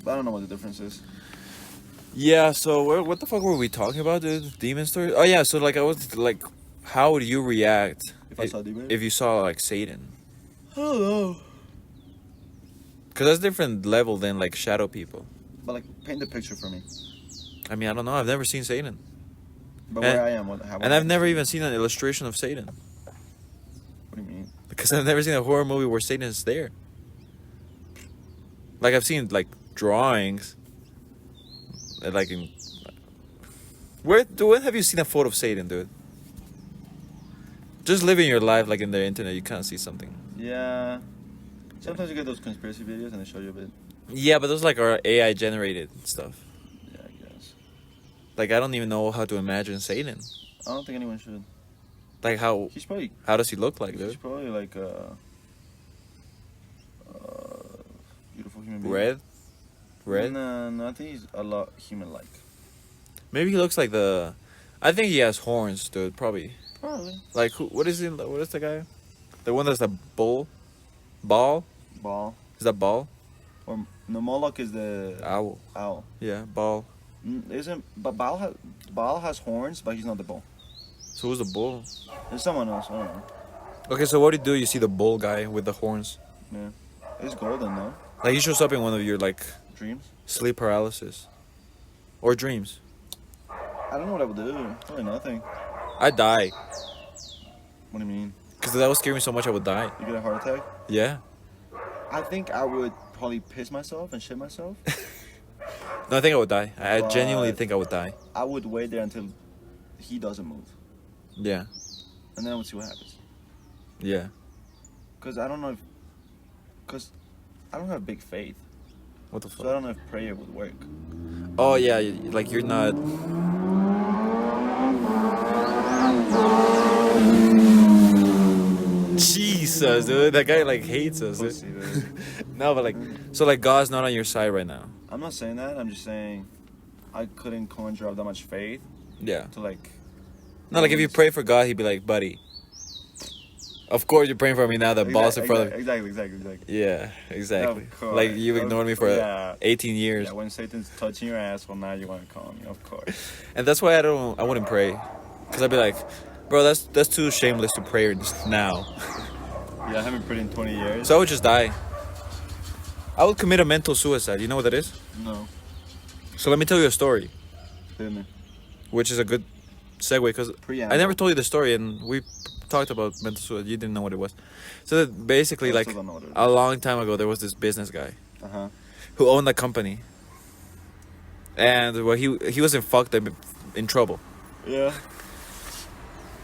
But I don't know what the difference is. Yeah, so what the fuck were we talking about? The demon story? Oh, yeah, so, like, I was, like, how would you react If I saw a demon? if you saw, like, Satan? I don't know. Because that's different level than, like, shadow people. But like, paint the picture for me. I mean, I don't know. I've never seen Satan. But And- where I am, And I've never even seen an illustration of Satan. What do you mean? Because I've never seen a horror movie where Satan is there. Like, I've seen, like, drawings. Like, in... When have you seen a photo of Satan, dude? Just living your life, like, in the internet, you can't see something. Yeah. Sometimes you get those conspiracy videos and they show you a bit. Yeah, but those, like, are AI-generated stuff. Yeah, I guess. Like, I don't even know how to imagine Satan. I don't think anyone should. Like, how does he look like, He's dude? probably like beautiful human being. Red? No, I think he's a lot human-like. Maybe he looks like the... I think he has horns, dude, probably. Probably. Like, what is the guy? The one that's the bull? Ball? Ball. Is that ball? Or no, Moloch is the Owl. owl. Yeah, ball. But Baal has horns, but he's not the bull. So who's the bull? There's someone else. I don't know. Okay, so what do you do? You see the bull guy with the horns. Yeah. It's golden, though. Like, he shows up in one of your, like, Dreams? sleep paralysis. Or dreams. I don't know what I would do. Probably nothing. I'd die. What do you mean? Because that would scare me so much I would die. You get a heart attack? Yeah. I think I would probably piss myself and shit myself. No, I think I would die. I But- genuinely think I would die. I would wait there until he doesn't move. Yeah. And then I would see what happens. Yeah. Because I don't know if... Because I don't have big faith. What the So I fuck? don't know if prayer would work. Oh, yeah, like, you're not... Jesus, dude. That guy, like, hates us. dude. Pussy, dude. No, but, like... So, like, God's not on your side right now. I'm not saying that. I'm just saying I couldn't conjure up that much faith Yeah. to like... No, like, if you pray for God, he'd be like, buddy... Of course you're praying for me now, the ball's in front of... Exactly. Yeah, exactly. Of course. Like, you've ignored me for Yeah. 18 years. Yeah, when Satan's touching your asshole, now you want to call me, of course. And that's why I wouldn't pray. Because I'd be like, bro, that's too shameless to pray just now. Yeah, I haven't prayed in 20 years. So I would just die. I would commit a mental suicide. You know what that is? No. So let me tell you a story, Hit me. which is a good segue because Preamble. I never told you the story and we talked about mental suicide. You didn't know what it was. So that basically, I like, still don't know what it is. a long time ago, there was this business guy Uh-huh. who owned a company. And well, he was in trouble. Yeah.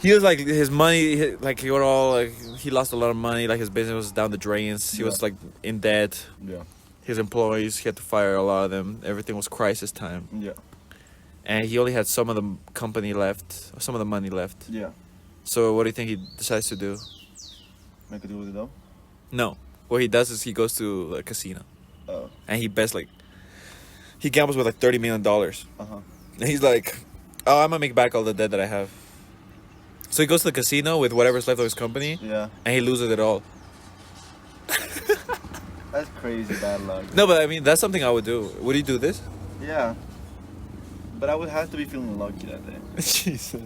He was like his money, like he got all like he lost a lot of money. Like his business was down the drains. He was Yeah. like in debt. Yeah. His employees, he had to fire a lot of them. Everything was crisis time, Yeah. and he only had some of the company left, some of the money left. Yeah. So what do you think he decides to do? Make a deal with it though? No, what he does is he goes to a casino Oh. and he bets like he gambles with like $30 million. Uh-huh. And he's like, "Oh, I'm gonna make back all the debt that I have." So he goes to the casino with whatever's left of his company, Yeah. and he loses it all. That's crazy bad luck. No, but I mean that's something I would do. Would you do this? Yeah. But I would have to be feeling lucky that day. Jesus.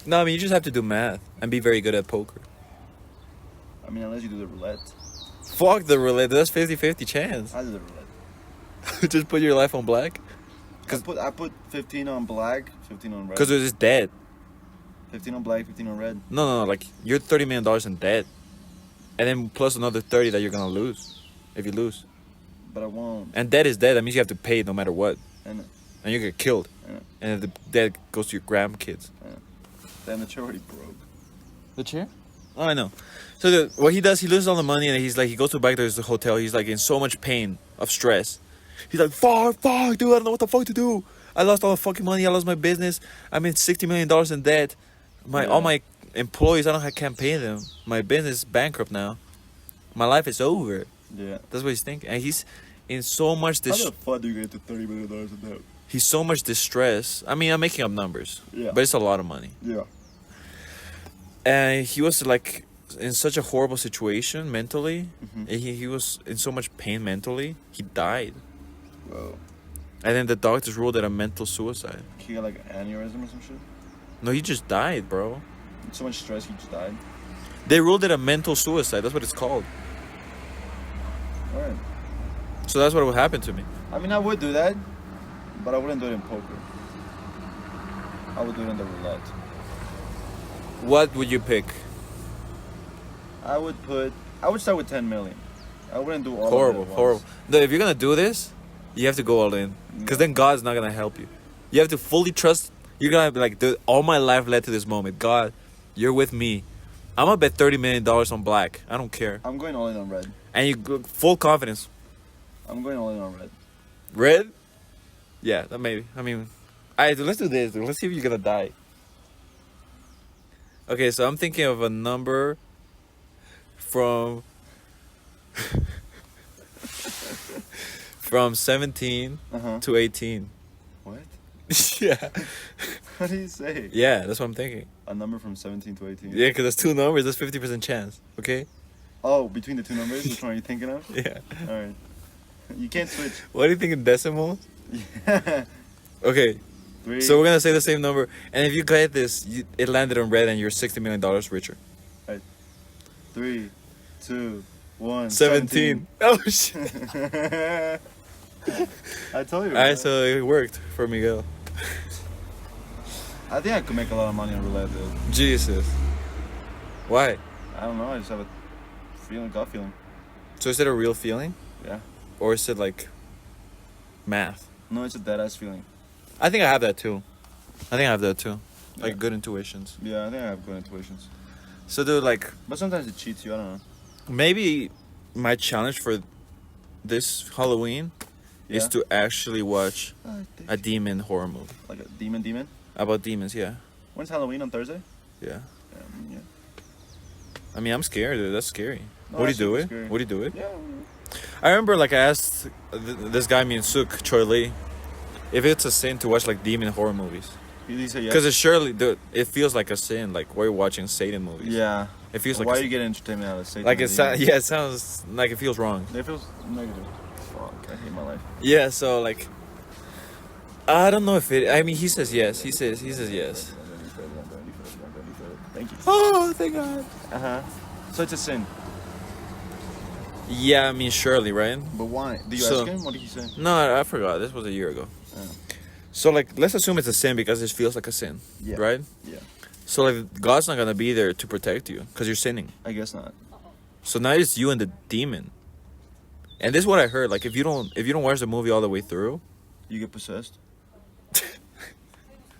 No, I mean you just have to do math and be very good at poker. I mean, unless you do the roulette. Fuck the roulette. That's 50-50 chance. I do the roulette. Just put your life on black. I put 15 on black, 15 on red. Because it's dead. 15 on black, 15 on red. No. Like you're $30 million in debt, and then plus another 30 that you're gonna lose, if you lose. But I won't. And debt is debt. That means you have to pay it no matter what, And and you get killed. And the debt goes to your grandkids. then the chair already broke. The chair? Oh, I know. So what he does, he loses all the money, and he's like, he goes back to his hotel. He's like in so much pain of stress. He's like, fuck, dude, I don't know what the fuck to do. I lost all the fucking money. I lost my business. I'm in $60 million in debt. All my employees, I can't pay them. My business is bankrupt now. My life is over. Yeah. That's what he's thinking, and he's in so much How the fuck do you get to $30 million in debt? He's so much distress. I mean, I'm making up numbers. Yeah. But it's a lot of money. Yeah. And he was like in such a horrible situation mentally. Mm-hmm. He was in so much pain mentally. He died. Whoa. And then the doctors ruled it a mental suicide. He got like an aneurysm or some shit? No, he just died, bro. So much stress, he just died. They ruled it a mental suicide. That's what it's called. Alright. So that's what would happen to me. I mean, I would do that, but I wouldn't do it in poker. I would do it in the roulette. What would you pick? I would start with 10 million. I wouldn't do all Horrible, of it at horrible. once. No, if you're gonna do this, you have to go all in. Because then God's not gonna help you. You have to fully trust. You're gonna be like, dude, all my life led to this moment. God, you're with me. I'm gonna bet $30 million on black. I don't care. I'm going all in on red. And you go full confidence. I'm going all in on red. Red? Yeah, that maybe. I mean, alright, let's do this. Let's see if you're gonna die. Okay, so I'm thinking of a number from from 17 to 18. What? Yeah. What do you say? Yeah, that's what I'm thinking. A number from 17 to 18? Yeah, because that's two numbers. That's 50% chance. Okay. Oh, between the two numbers, which one are you thinking of? Yeah. All right. You can't switch. What do you think in decimals? Yeah. Okay. 3. So we're gonna say the same number, and if you get this, it landed on red, and you're $60 million richer. Right. 3, 2, 1. 17. Oh shit! I told you. Alright, so it worked for Miguel. I think I could make a lot of money on roulette, dude. Jesus. Why? I don't know. I just have a gut feeling. So is it a real feeling, Yeah. or is it like math? No, it's a dead ass feeling. I think I have that too. Like good intuitions. Yeah, I think I have good intuitions. So dude, like But sometimes it cheats you. I don't know. maybe my challenge for this Halloween is Yeah. to actually watch a demon horror movie Like a demon. about demons. Yeah, When's Halloween, on Thursday? yeah. Yeah. I mean, I'm scared, dude. That's scary. No, Would you that's do super it? scary. Would you do it? Yeah. I remember, like, I asked this guy, me and Suk, Choi Lee, if it's a sin to watch, like, demon horror movies. Did he say yes? Because it surely, dude, it feels like a sin, like, we're watching Satan movies. Yeah. It feels like Why a are sin. you getting entertainment out of Satan? Like, it sounds like it feels wrong. It feels negative. Fuck, I hate my life. Yeah, so, like, I don't know if it, I mean, he says yes. He says yes. Thank you. Oh, thank God. So it's a sin. Yeah, I mean, surely, right? But why? Did you So- ask him? What did he say? No, I forgot. This was a year ago. Oh. So, like, let's assume it's a sin because it feels like a sin, Yeah. right? Yeah. So, like, God's not gonna be there to protect you because you're sinning. I guess not. So now it's you and the demon. And this is what I heard. Like, if you don't watch the movie all the way through, You get possessed.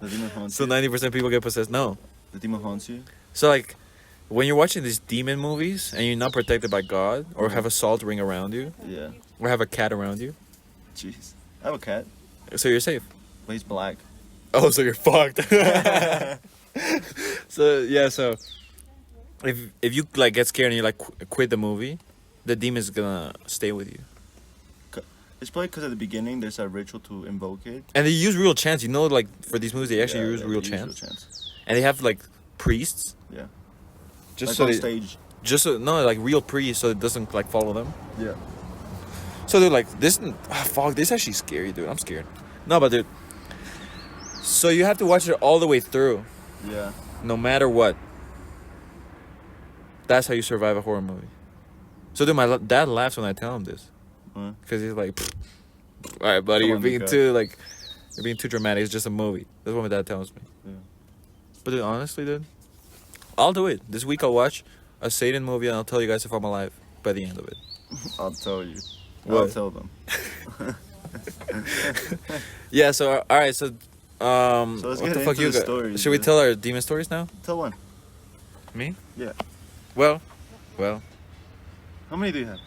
The demon haunts so you. 90% people get possessed. No. The demon haunts you. So, like, when you're watching these demon movies and you're not protected by God, or have a salt ring around you, Yeah. or have a cat around you, Jeez. I have a cat, so you're safe. but he's black. Oh, so you're fucked. So yeah, so if you like get scared and you like quit the movie, the demon's gonna stay with you. It's probably because at the beginning there's a ritual to invoke it. And they use real chants. You know, like for these movies, they actually Yeah, use they real use chants. And they have like priests. Yeah. Just Like so on they, stage. just so no, like real priests, so it doesn't like follow them. Yeah. So dude, like this, fuck, this is actually scary, dude. I'm scared. No, but dude. So you have to watch it all the way through, Yeah. no matter what. That's how you survive a horror movie. So dude, my dad laughs when I tell him this, because he's like, "All right, buddy, you're being too dramatic. It's just a movie." That's what my dad tells me. Yeah. But dude, honestly, dude, I'll do it. This week I'll watch a Satan movie and I'll tell you guys if I'm alive by the end of it. I'll tell you. What? I'll tell them. Yeah. So all right. So So let's what get the fuck into you the got? stories, Should we dude. tell our demon stories now? Tell one. Me? Yeah. Well. How many do you have?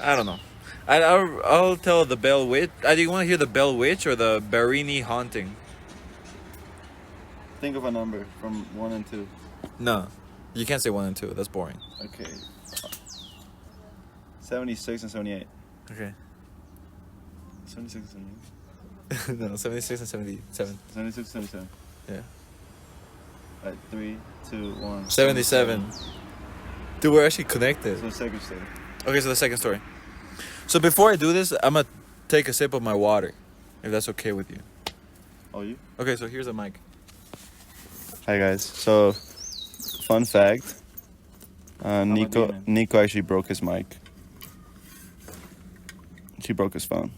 I don't know. I'll tell the Bell Witch. Do you want to hear the Bell Witch or the Barini Haunting? Think of a number from 1 and 2. No, you can't say 1 and 2. That's boring. Okay. 76 and 78. Okay. 76 and 78. No, 76 and 77. 76 and 77. Yeah. Alright, 3, 2, 1. 77. Dude, we're actually connected. So second story. Okay, so the second story. So before I do this, I'm gonna take a sip of my water, if that's okay with you. Oh, you? Okay, so here's a mic. Hi guys. So, fun fact. Nico actually broke his mic. She broke his phone.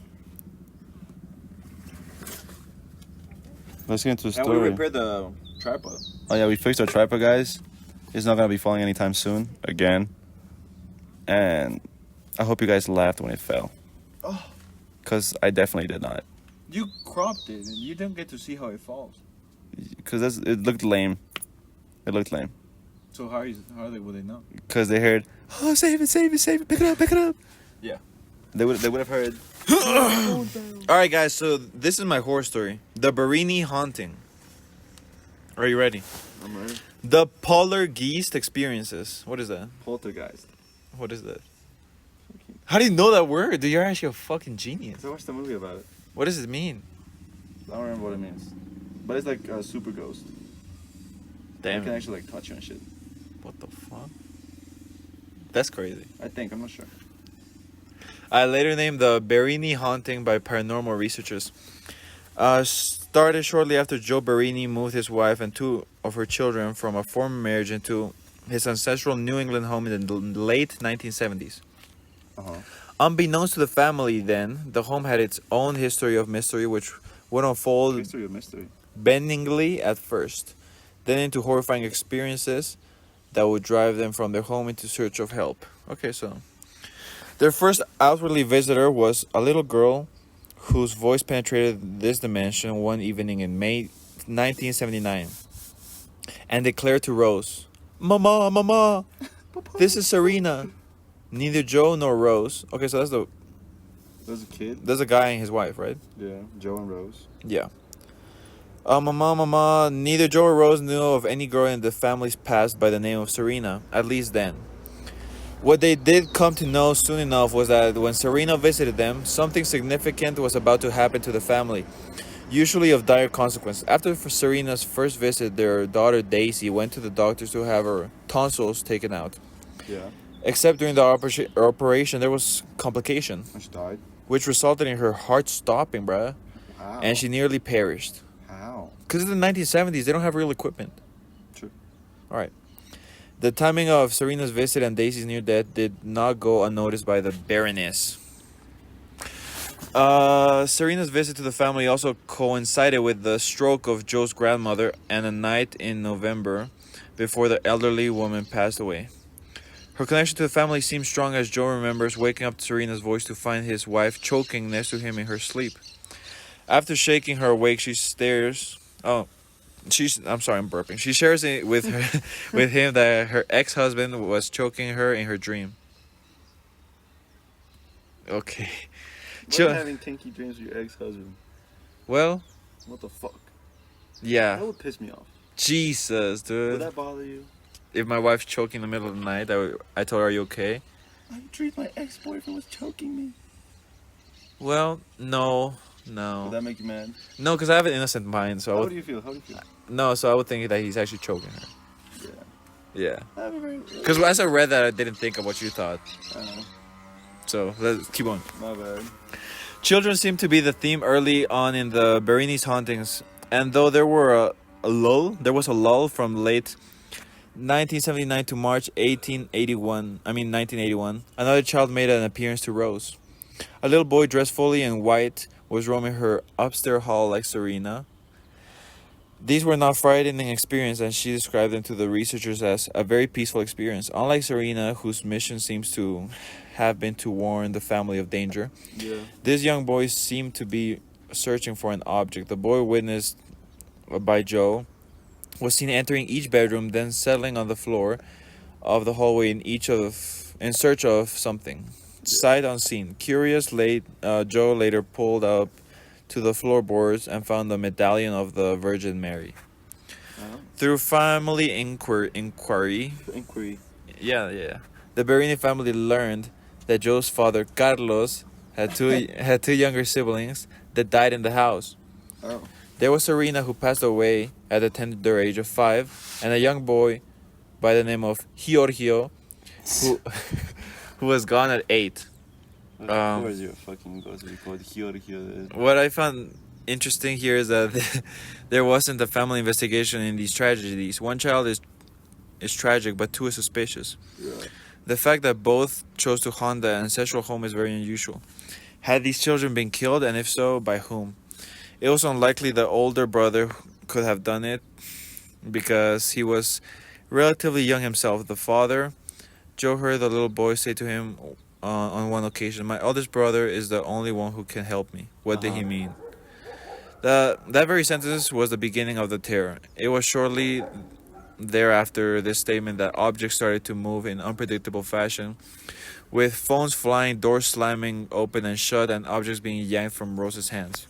Let's get into the story. And we repaired the tripod. Oh yeah, we fixed our tripod, guys. It's not gonna be falling anytime soon again. And I hope you guys laughed when it fell. Oh. Cause I definitely did not. You cropped it, and you didn't get to see how it falls. Cause it looked lame. It looked lame. So how would they know? Cause they heard, "Oh, save it, pick it up." Yeah. They would have heard. All right, guys. So this is my horror story: the Barini Haunting. Are you ready? I'm ready. The Poltergeist Experiences. What is that? Poltergeist. What is that? How do you know that word? Dude, you're actually a fucking genius. I watched a movie about it. What does it mean? I don't remember what it means. But it's like a super ghost. Damn. You can actually like touch you and shit. What the fuck? That's crazy. I think, I'm not sure. I later named the Barini Haunting by paranormal researchers. Started shortly after Joe Barini moved his wife and 2 of her children from a former marriage into his ancestral New England home in the late 1970s. Uh-huh. Unbeknownst to the family then, the home had its own history of mystery which would unfold History of mystery. benignly at first, then into horrifying experiences that would drive them from their home into search of help. Okay, so their first outwardly visitor was a little girl whose voice penetrated this dimension one evening in May 1979 and declared to Rose, "Mama, Mama, this is Serena." Neither Joe nor Rose. Okay, so There's a kid? there's a guy and his wife, right? Yeah, Joe and Rose. Yeah. Mama, neither Joe or Rose knew of any girl in the family's past by the name of Serena, at least then. What they did come to know soon enough was that when Serena visited them, something significant was about to happen to the family, usually of dire consequence. After Serena's first visit, their daughter Daisy went to the doctors to have her tonsils taken out. Yeah. Except during the operation, there was complication, And she died. which resulted in her heart stopping, bruh, How? and she nearly perished. How? Because in the 1970s, they don't have real equipment. True. All right. The timing of Serena's visit and Daisy's near death did not go unnoticed by the Baroness. Serena's visit to the family also coincided with the stroke of Joe's grandmother and a night in November before the elderly woman passed away. Her connection to the family seems strong as Joe remembers waking up to Serena's voice to find his wife choking next to him in her sleep. After shaking her awake, she stares... I'm sorry, I'm burping. She shares it with him that her ex-husband was choking her in her dream. Okay. Why are you having kinky dreams with your ex-husband? Well, What the fuck? yeah. That would piss me off. Jesus, Would dude. that bother you? If my wife's choking in the middle of the night, I told her, "Are you okay?" I dreamed my ex-boyfriend was choking me. Well, no. Would that make you mad? No, because I have an innocent mind, so I How would... do you feel? How do you feel? No, so I would think that he's actually choking her. Yeah. Yeah. I have a very... Because as I read that, I didn't think of what you thought. So let's keep on. My bad. Children seem to be the theme early on in the Berenice hauntings, and though there was a lull from late 1979 to March 1981, another child made an appearance to Rose. A little boy dressed fully in white was roaming her upstairs hall like Serena. These were not frightening experiences, and she described them to the researchers as a very peaceful experience. Unlike Serena, whose mission seems to have been to warn the family of danger, this young boy seemed to be searching for an object. The boy, witnessed by Joe, was seen entering each bedroom, then settling on the floor of the hallway in search of something. Sight unseen. Curious, Joe later pulled up to the floorboards and found the medallion of the Virgin Mary. Through family inquiry, the Berini family learned that Joe's father, Carlos, had two younger siblings that died in the house. Oh. There was Serena, who passed away at the tender age of 5, and a young boy by the name of Giorgio, who was gone at 8. Of course, you're fucking ghost. We called Giorgio. What I found interesting here is that there wasn't a family investigation in these tragedies. One child is tragic, but 2 is suspicious. Yeah. The fact that both chose to haunt the ancestral home is very unusual. Had these children been killed, and if so, by whom? It was unlikely the older brother could have done it because he was relatively young himself. The father, Joe, heard the little boy say to him on one occasion, "My eldest brother is the only one who can help me." What did he mean? That very sentence was the beginning of the terror. It was shortly thereafter this statement that objects started to move in unpredictable fashion, with phones flying, doors slamming open and shut, and objects being yanked from Rose's hands.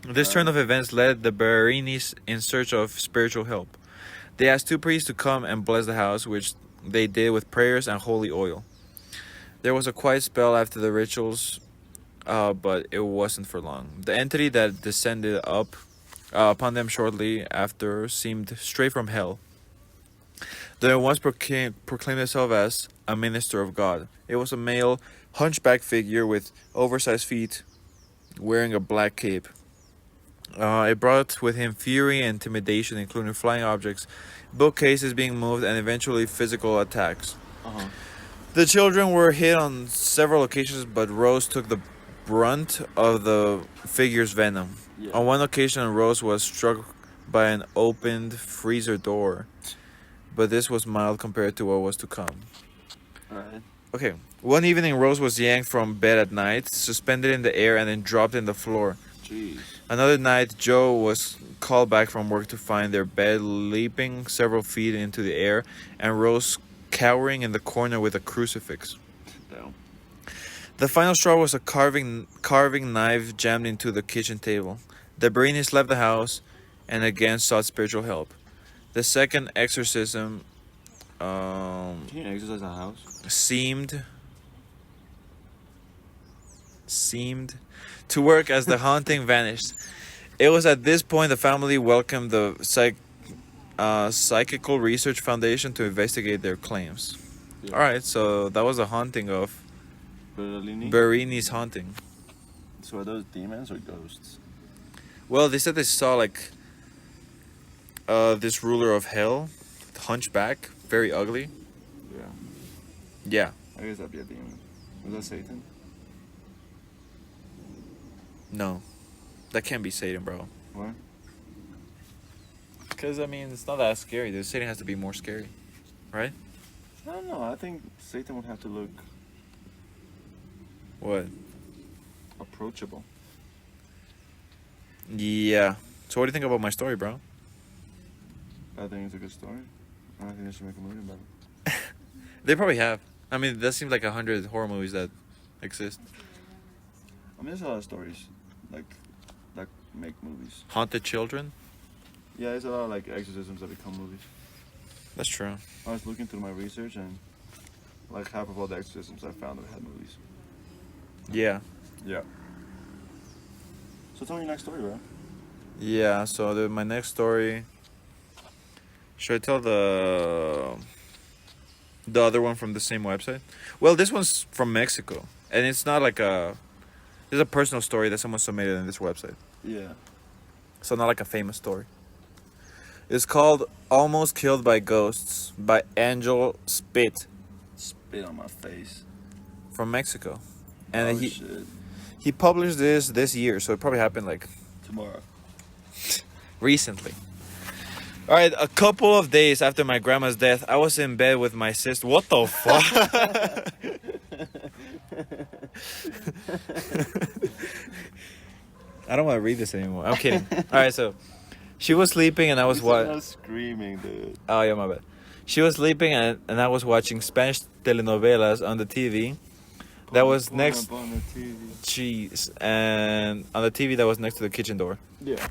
This turn of events led the Berinis in search of spiritual help. They asked 2 priests to come and bless the house, which they did with prayers and holy oil. There was a quiet spell after the rituals, but it wasn't for long. The entity that descended upon them shortly after seemed straight from hell. Though it once proclaimed itself as a minister of God. It was a male, hunchback figure with oversized feet, wearing a black cape. It brought with him fury and intimidation, including flying objects, bookcases being moved, and eventually physical attacks. The children were hit on several occasions, but Rose took the brunt of the figure's venom. Yeah. On one occasion, Rose was struck by an opened freezer door, but this was mild compared to what was to come. Alright. Okay, one evening, Rose was yanked from bed at night, suspended in the air, and then dropped in the floor. Jeez. Another night, Joe was called back from work to find their bed leaping several feet into the air, and Rose cowering in the corner with a crucifix. Damn. The final straw was a carving knife jammed into the kitchen table. The Berinis left the house and again sought spiritual help. The second exorcism Can you exercise a house? seemed to work as the haunting vanished. It was at this point the family welcomed the Psychical Research Foundation to investigate their claims. Yeah. Alright, so that was a haunting of Berlini? Berini's haunting. So are those demons or ghosts? Well, they said they saw like this ruler of hell, hunchback, very ugly. Yeah. Yeah. I guess that'd be a demon. Is that Satan? No. That can't be Satan, bro. What? Because, I mean, it's not that scary. The Satan has to be more scary. Right? I don't know. I think Satan would have to look What? approachable. Yeah. So what do you think about my story, bro? I think it's a good story. I think they should make a movie about it. They probably have. I mean, that seems like 100 horror movies that exist. I mean, there's a lot of stories like that make movies. Haunted children? Yeah, there's a lot of like exorcisms that become movies. That's true. I was looking through my research and like half of all the exorcisms I found that had movies. Yeah. Yeah. So tell me your next story, bro. Yeah, so my next story... Should I tell the other one from the same website? Well, this one's from Mexico. and it's not like a. It's a personal story that someone submitted on this website. Yeah. So not like a famous story. It's called "Almost Killed by Ghosts" by Angel Spit Spit on my face. from Mexico, and Shit. he published this year, so it probably happened like Tomorrow. recently. All right, a couple of days after my grandma's death, I was in bed with my sister. What the fuck? I don't want to read this anymore. I'm kidding. All right, so she was sleeping and I was I was screaming, dude. Oh yeah, my bad. She was sleeping and I was watching Spanish telenovelas on the TV. That was next. On the TV. Jeez, and on the TV that was next to the kitchen door. Yeah.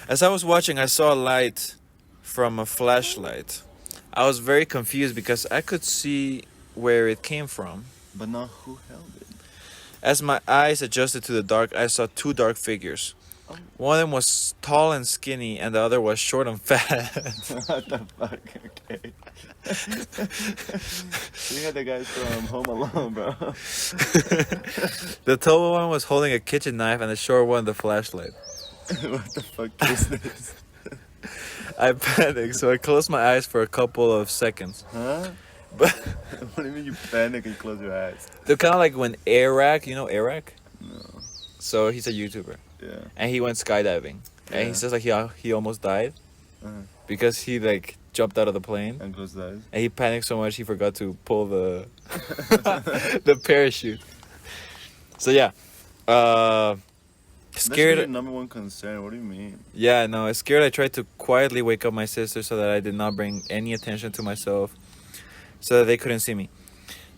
As I was watching, I saw a light from a flashlight. I was very confused because I could see where it came from. But not who held it. As my eyes adjusted to the dark, I saw two dark figures. Oh. One of them was tall and skinny, and the other was short and fat. What the fuck? Okay. You had the guys from Home Alone, bro. The tall one was holding a kitchen knife, and the short one the flashlight. What the fuck is this? I panicked, so I closed my eyes for a couple of seconds. Huh? But What do you mean you panic and close your eyes? they're kind of like when Eric, you know Eric? No. So he's a YouTuber, Yeah. and he went skydiving, and he Yeah. says like he almost died Uh-huh. because he like jumped out of the plane, And close the eyes. and he panicked so much he forgot to pull the the parachute. So yeah, That's scared. your number one concern. What do you mean? Yeah, no, I scared. I tried to quietly wake up my sister so that I did not bring any attention to myself, so that they couldn't see me.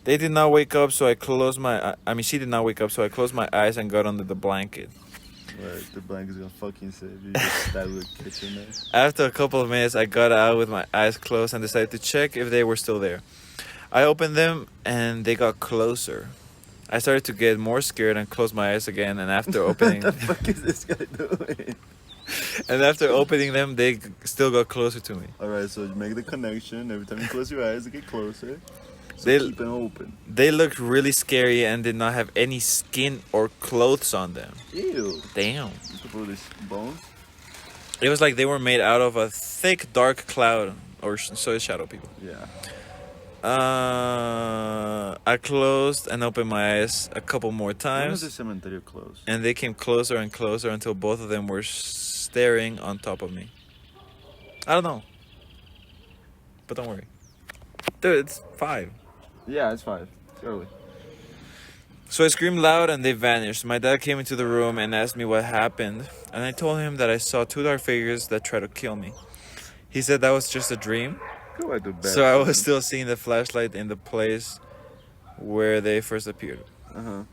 They did not wake up, so I closed my. I mean, she did not wake up, so I closed my eyes and got under the blanket. Right, the blanket's gonna fucking save you. Just stab with a kitchen knife. After a couple of minutes, I got out with my eyes closed and decided to check if they were still there. I opened them and they got closer. I started to get more scared and closed my eyes again. And after opening, What the fuck is this guy doing? and after opening them, they still got closer to me. Alright, so you make the connection. Every time you close your eyes, they get closer. So They- keep them open. They looked really scary and did not have any skin or clothes on them. Ew. Damn. You can put these bones. It was like they were made out of a thick, dark cloud, or so is shadow people. Yeah. I closed and opened my eyes a couple more When times. was the cementerio closed? And they came closer and closer until both of them were staring on top of me. I don't know. But don't worry. Dude, it's 5. Yeah, it's 5. It's early. So I screamed loud and they vanished. My dad came into the room and asked me what happened. And I told him that I saw two dark figures that tried to kill me. He said that was just a dream. Go back to bed. So I was still seeing the flashlight in the place where they first appeared. Uh-huh.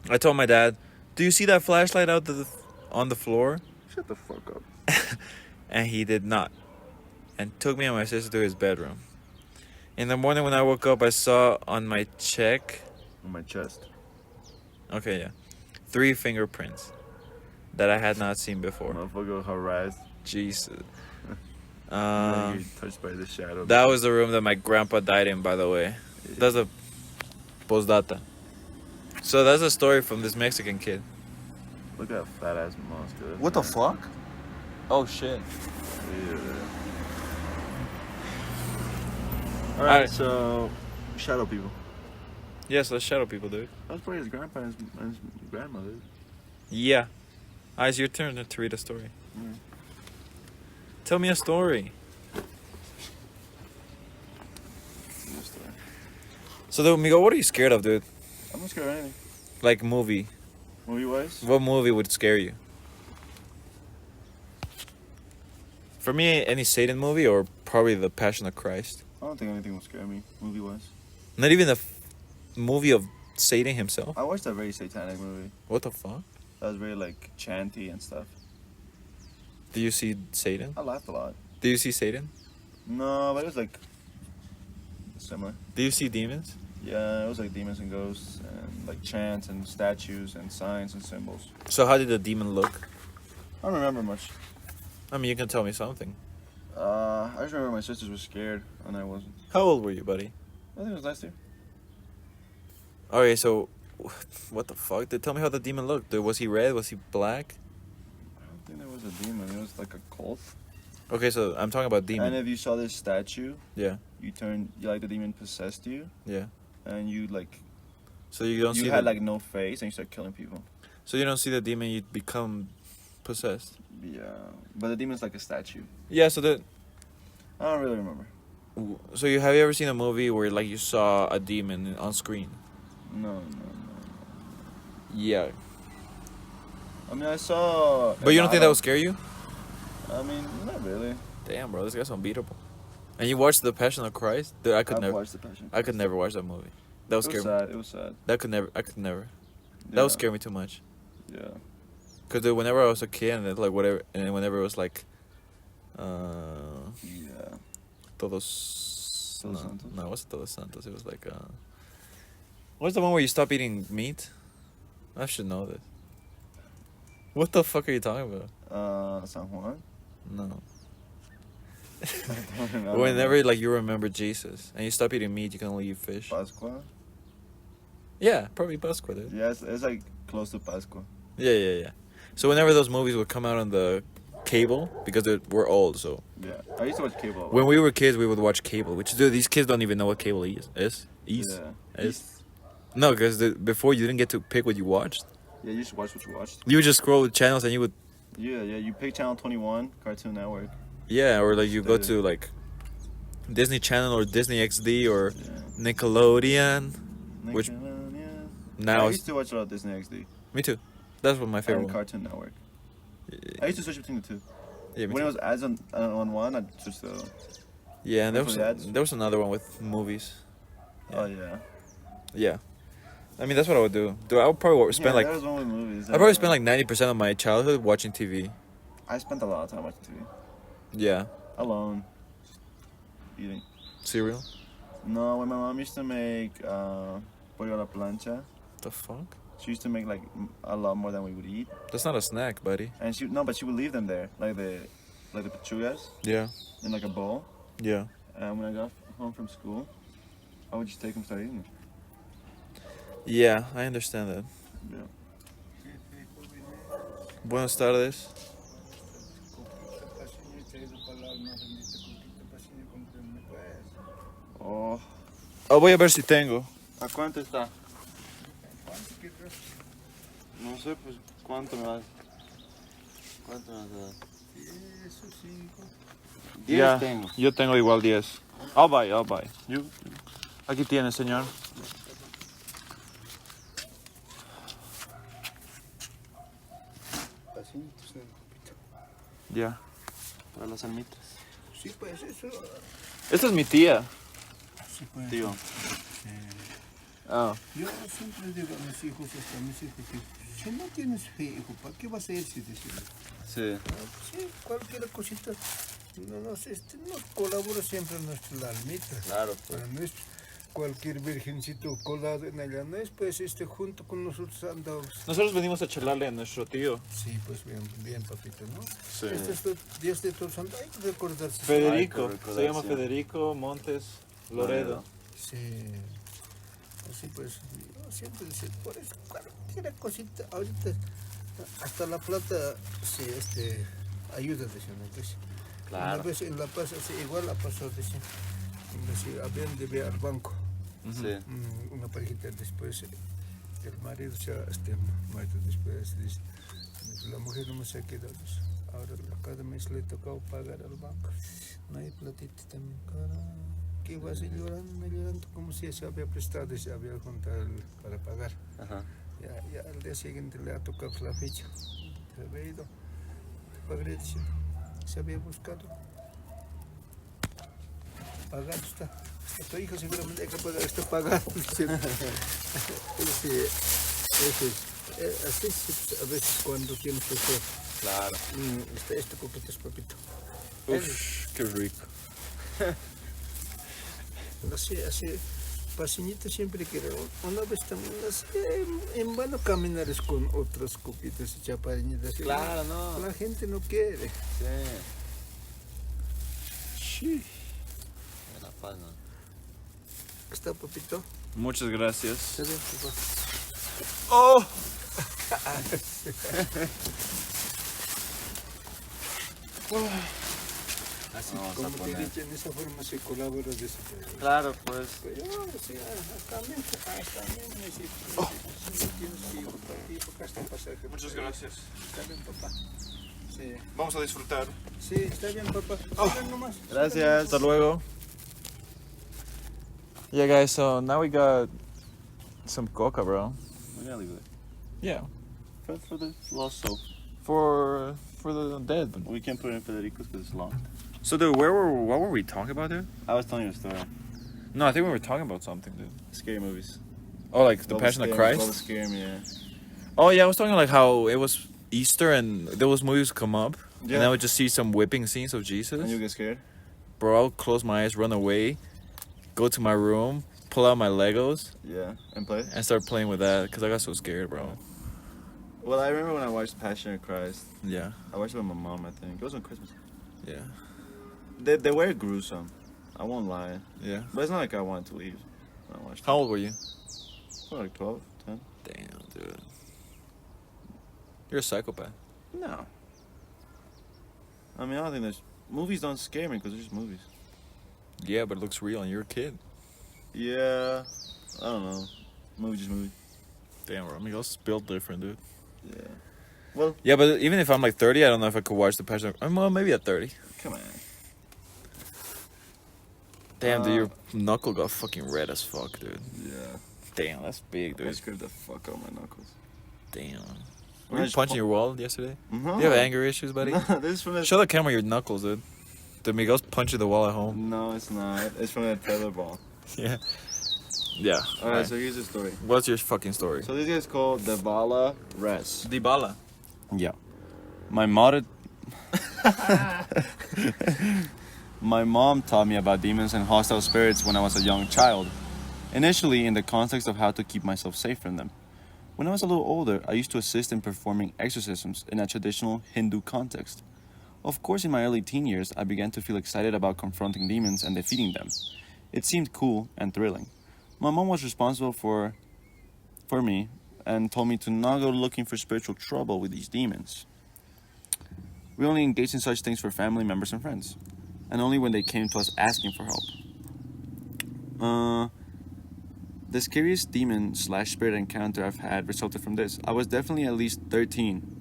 I told my dad, "Do you see that flashlight on the floor?" Shut the fuck up. And he did not. And took me and my sister to his bedroom. In the morning when I woke up, I saw on my check, On my chest. okay, yeah, 3 fingerprints that I had not seen before. Motherfucker harassed. Jesus. You're touched by the shadow. That was the room that my grandpa died in, by the way. That's a postdata. So that's a story from this Mexican kid. Look at that fat ass monster. What the fuck? Oh shit. Yeah. Alright, Alright. so shadow people. Yes, let's shadow people, dude. That's probably his grandpa and his grandmother. Yeah. It's your turn to read a story. Mm. Tell me a story. So, Miguel, what are you scared of, dude? I'm not scared of anything. Like movie. Movie wise? What movie would scare you? For me, any Satan movie or probably The Passion of Christ. I don't think anything will scare me, movie wise. Not even the movie of Satan himself. I watched a very satanic movie. What the fuck? That was very like chanty and stuff. Do you see Satan? I laughed a lot. Do you see Satan? No, but it was like similar. Do you see demons? Yeah, it was like demons and ghosts and like chants and statues and signs and symbols. So how did the demon look? I don't remember much. I mean, you can tell me something. I just remember my sisters were scared and I wasn't. How old were you, buddy? I think it was last year. Okay, so What the fuck? Tell me how the demon looked. Was he red? Was he black? I don't think it was a demon. It was like a cult. Okay, so I'm talking about demon. And if you saw this statue, Yeah. you like the demon possessed you, Yeah. and you like So you don't see you had the, like no face, and you start killing people. so you don't see the demon, you become possessed. Yeah, but the demon's like a statue. Yeah, so the I don't really remember. so you ever seen a movie where like you saw a demon on screen? No. Yeah. I mean, I saw. But you don't think that would scare you? I mean, not really. Damn, bro, this guy's unbeatable. And you watched The Passion of Christ? Dude, I could I've never. watched the Passion. I could never watch that movie. That would It was scare me. sad. It was sad. That could never. I could never. That Yeah. would scare me too much. Yeah. Cause dude, whenever I was a kid and it, like whatever, and whenever it was like, Yeah. Todos. Todos No, Santos? no, it wasn't Todos Santos. It was like, what's the one where you stop eating meat? I should know this. What the fuck are you talking about? San Juan. No. I don't know. Whenever like you remember Jesus and you stop eating meat, you can only eat fish. Pascua. Yeah, probably Pascua, dude. Yeah, it's like close to Pascua. Yeah. So whenever those movies would come out on the cable, because we're old, so Yeah, I used to watch cable. a lot. when we were kids, we would watch cable. Which dude, these kids don't even know what cable is. Yeah. Is. No, because before you didn't get to pick what you watched. Yeah, you just watch what you watched. You would just scroll with channels and you would. Yeah. You pick channel 21, Cartoon Network. Yeah, or like you go Dude. to like Disney Channel or Disney XD or Yeah. Nickelodeon. Which- Nickelodeon. Now I it's, used to watch a lot of Disney XD me too. That's what my favorite and one. Cartoon Network. I used to switch between the two. Yeah, me When too. it was ads on one, I'd switch to the other. Yeah, and Wait for the ads? there was another one with movies. Yeah. Oh yeah. Yeah, I mean that's what I would do. Dude, I would probably spend Yeah, like there was one with movies. I probably spent like 90% of my childhood watching TV. I spent a lot of time watching TV. Yeah, Alone. Eating. cereal. No, when my mom used to make pollo a la plancha, The fuck? she used to make like a lot more than we would eat. That's not a snack, buddy. And but she would leave them there, like the pechugas Yeah, in like a bowl. yeah. And when I got home from school, I would just take them and start eating them. Yeah, I understand that. Yeah. Buenas tardes. Oh. Oh, voy a ver si tengo. ¿A cuánto está? No sé, pues, ¿cuánto me vas? ¿Cuánto me vas a dar? 10 Ya, tengo. yo tengo igual 10. I'll buy. Aquí tiene, señor. Ya. Para las almitas. Sí, pues eso. Esta es mi tía. Sí, pues. Tío. Ah. Yo siempre digo a mis hijos, que si no tienes fe, hijo, ¿para qué vas a ir si decirlo? Sí. Sí, cualquier cosita nos colabora siempre nuestra almita. Claro. Para no es cualquier virgencito colado en allá, no es pues junto con nosotros andamos. Nosotros venimos a charlarle a nuestro tío. Sí, pues bien, papito, ¿no? Sí. Este es el Dios de todos santos, hay que recordarse. Federico. Ay, qué Se llama recordación. Federico Montes Loredo. Sí. Así pues, yo siempre decía, por eso cualquier cosita, ahorita hasta la plata se ayuda, decían, pues. Claro. Una vez en La Paz, así, igual la pasó, decían, habían de ver al banco, Sí. una parejita después, el marido se ha muerto después, dice, la mujer no me se ha quedado, ahora cada mes le tocaba pagar al banco, no hay platita también, cara. Que iba así llorando como si se había prestado y se había juntado para pagar. Ajá. Ya al día siguiente le ha tocado la fecha. Se había ido. Pagaré, se había buscado. Pagado está. Tu hijo seguramente hay que pagar, está pagado. Así es, a veces cuando tienes que hacer. Claro. Este coquito es papito. Uf, qué rico. Así, paseñito siempre quiero. Una vez también, así, en vano caminar es con otras copitas y chaparriñitas. Claro, no. La gente no quiere. Sí. De La Paz, ¿no? ¿Está, papito? Muchas gracias. ¿Está bien, papá? Oh! Así Vamos a como te poner. he dicho, en esa forma se colabora de ese pedo. Claro, pues. Pero, o sea, también necesito. Sí, tienes que ir por ti, porque hasta pasar. Muchas gracias. Está bien, papá. Sí. Vamos a disfrutar. Sí, está bien, papá. Sigan nomás. Gracias. Hasta luego. Yeah, guys, so now we got some coca, bro. We gotta leave it. Yeah. For the lost soap. For the dead. We can't put it in Federico's because it's locked. So, dude, what were we talking about, dude? I was telling you a story. No, I think we were talking about something, dude. Scary movies. Oh, like the What Passion was of scary- What was Christ? scaring me, yeah. Oh, yeah, I was talking like how it was Easter and those movies come up. Yeah. And I would just see some whipping scenes of Jesus. And you get scared? Bro, I'll close my eyes, run away, go to my room, pull out my Legos, Yeah. And play? and start playing with that because I got so scared, bro. Well, I remember when I watched Passion of Christ. Yeah, I watched it with my mom, I think. It was on Christmas. yeah, They were gruesome. I won't lie. yeah. But it's not like I wanted to leave when I watched How it. old were you? Probably like 12, 10. Damn, dude. You're a psychopath. No. I mean, I don't think there's... Movies don't scare me because they're just movies. Yeah, but it looks real and you're a kid. Yeah. I don't know. Movie just movie. Damn, bro. I mean, it's built different, dude. Yeah. Well, Yeah, but even if I'm like 30, I don't know if I could watch the Passion of... well, maybe at 30. come on. Damn, dude, your knuckle got fucking red as fuck, dude. Yeah. Damn, that's big, I dude. scraped the fuck out my knuckles. Damn. When Were I you just punching your wall yesterday? No. Do you have anger issues, buddy? No, this is from the... Show the camera your knuckles, dude. Dude, Miguel's punching the wall at home. No, it's not. It's from the tether ball. Yeah. Yeah. Alright, so here's the story. What's your fucking story? So this guy's called Devala Res. Dybala. Yeah. My mom... My mom taught me about demons and hostile spirits when I was a young child. Initially, in the context of how to keep myself safe from them. When I was a little older, I used to assist in performing exorcisms in a traditional Hindu context. Of course, in my early teen years, I began to feel excited about confronting demons and defeating them. It seemed cool and thrilling. My mom was responsible for me and told me to not go looking for spiritual trouble with these demons. We only engaged in such things for family members and friends, and only when they came to us asking for help. The scariest demon/spirit encounter I've had resulted from this. I was definitely at least 13.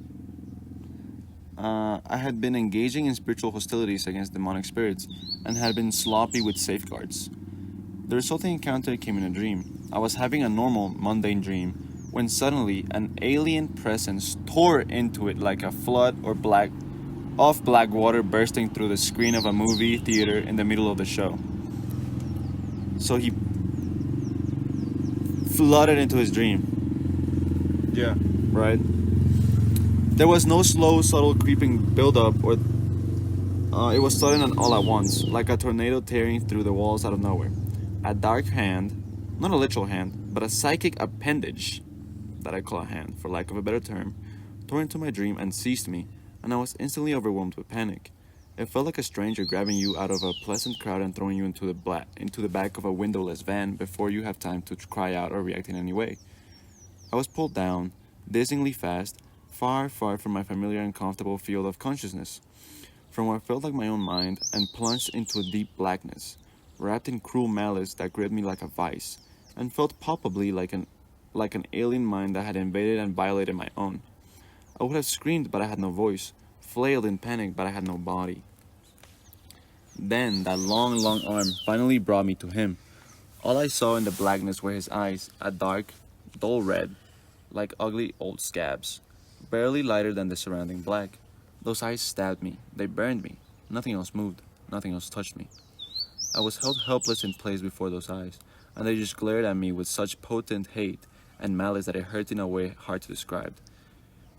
I had been engaging in spiritual hostilities against demonic spirits and had been sloppy with safeguards. The resulting encounter came in a dream. I was having a normal, mundane dream when suddenly an alien presence tore into it like a flood of black water bursting through the screen of a movie theater in the middle of the show. So he flooded into his dream. Yeah. Right? There was no slow, subtle creeping build-up, or it was sudden and all at once, like a tornado tearing through the walls out of nowhere. A dark hand, not a literal hand, but a psychic appendage, that I call a hand, for lack of a better term, tore into my dream and seized me, and I was instantly overwhelmed with panic. It felt like a stranger grabbing you out of a pleasant crowd and throwing you into the back of a windowless van before you have time to cry out or react in any way. I was pulled down, dizzyingly fast, far, far from my familiar and comfortable field of consciousness, from what felt like my own mind, and plunged into a deep blackness, wrapped in cruel malice that gripped me like a vice, and felt palpably like an alien mind that had invaded and violated my own. I would have screamed, but I had no voice, flailed in panic, but I had no body. Then that long, long arm finally brought me to him. All I saw in the blackness were his eyes, a dark, dull red, like ugly old scabs, barely lighter than the surrounding black. Those eyes stabbed me, they burned me. Nothing else moved, nothing else touched me. I was held helpless in place before those eyes, and they just glared at me with such potent hate and malice that it hurt in a way hard to describe.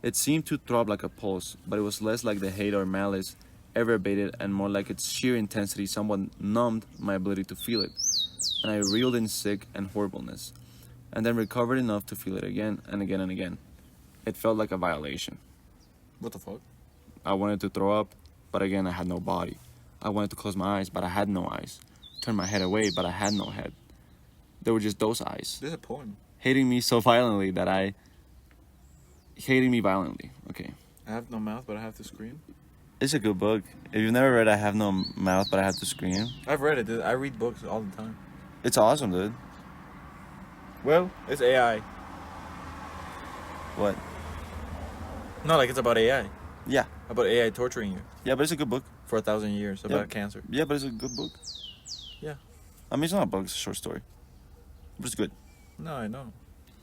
It seemed to throb like a pulse, but it was less like the hate or malice ever abated and more like its sheer intensity somewhat numbed my ability to feel it, and I reeled in sick and horribleness, and then recovered enough to feel it again and again and again. It felt like a violation. What the fuck? I wanted to throw up, but again I had no body. I wanted to close my eyes, but I had no eyes. Turn my head away, but I had no head. There were just those eyes, This is a poem. hating me so violently that I hating me violently. Okay. I have no mouth, but I have to scream. It's a good book. If you've never read I Have No Mouth But I Have to Scream, I've read it, dude. I read books all the time. it's awesome, dude. Well, it's AI. What? No, like it's about AI. Yeah. About AI torturing you Yeah, but it's a good book. for 1,000 years about Yeah. cancer. Yeah, but it's a good book. Yeah. I mean, it's not a book, it's a short story. But it's good. No, I know.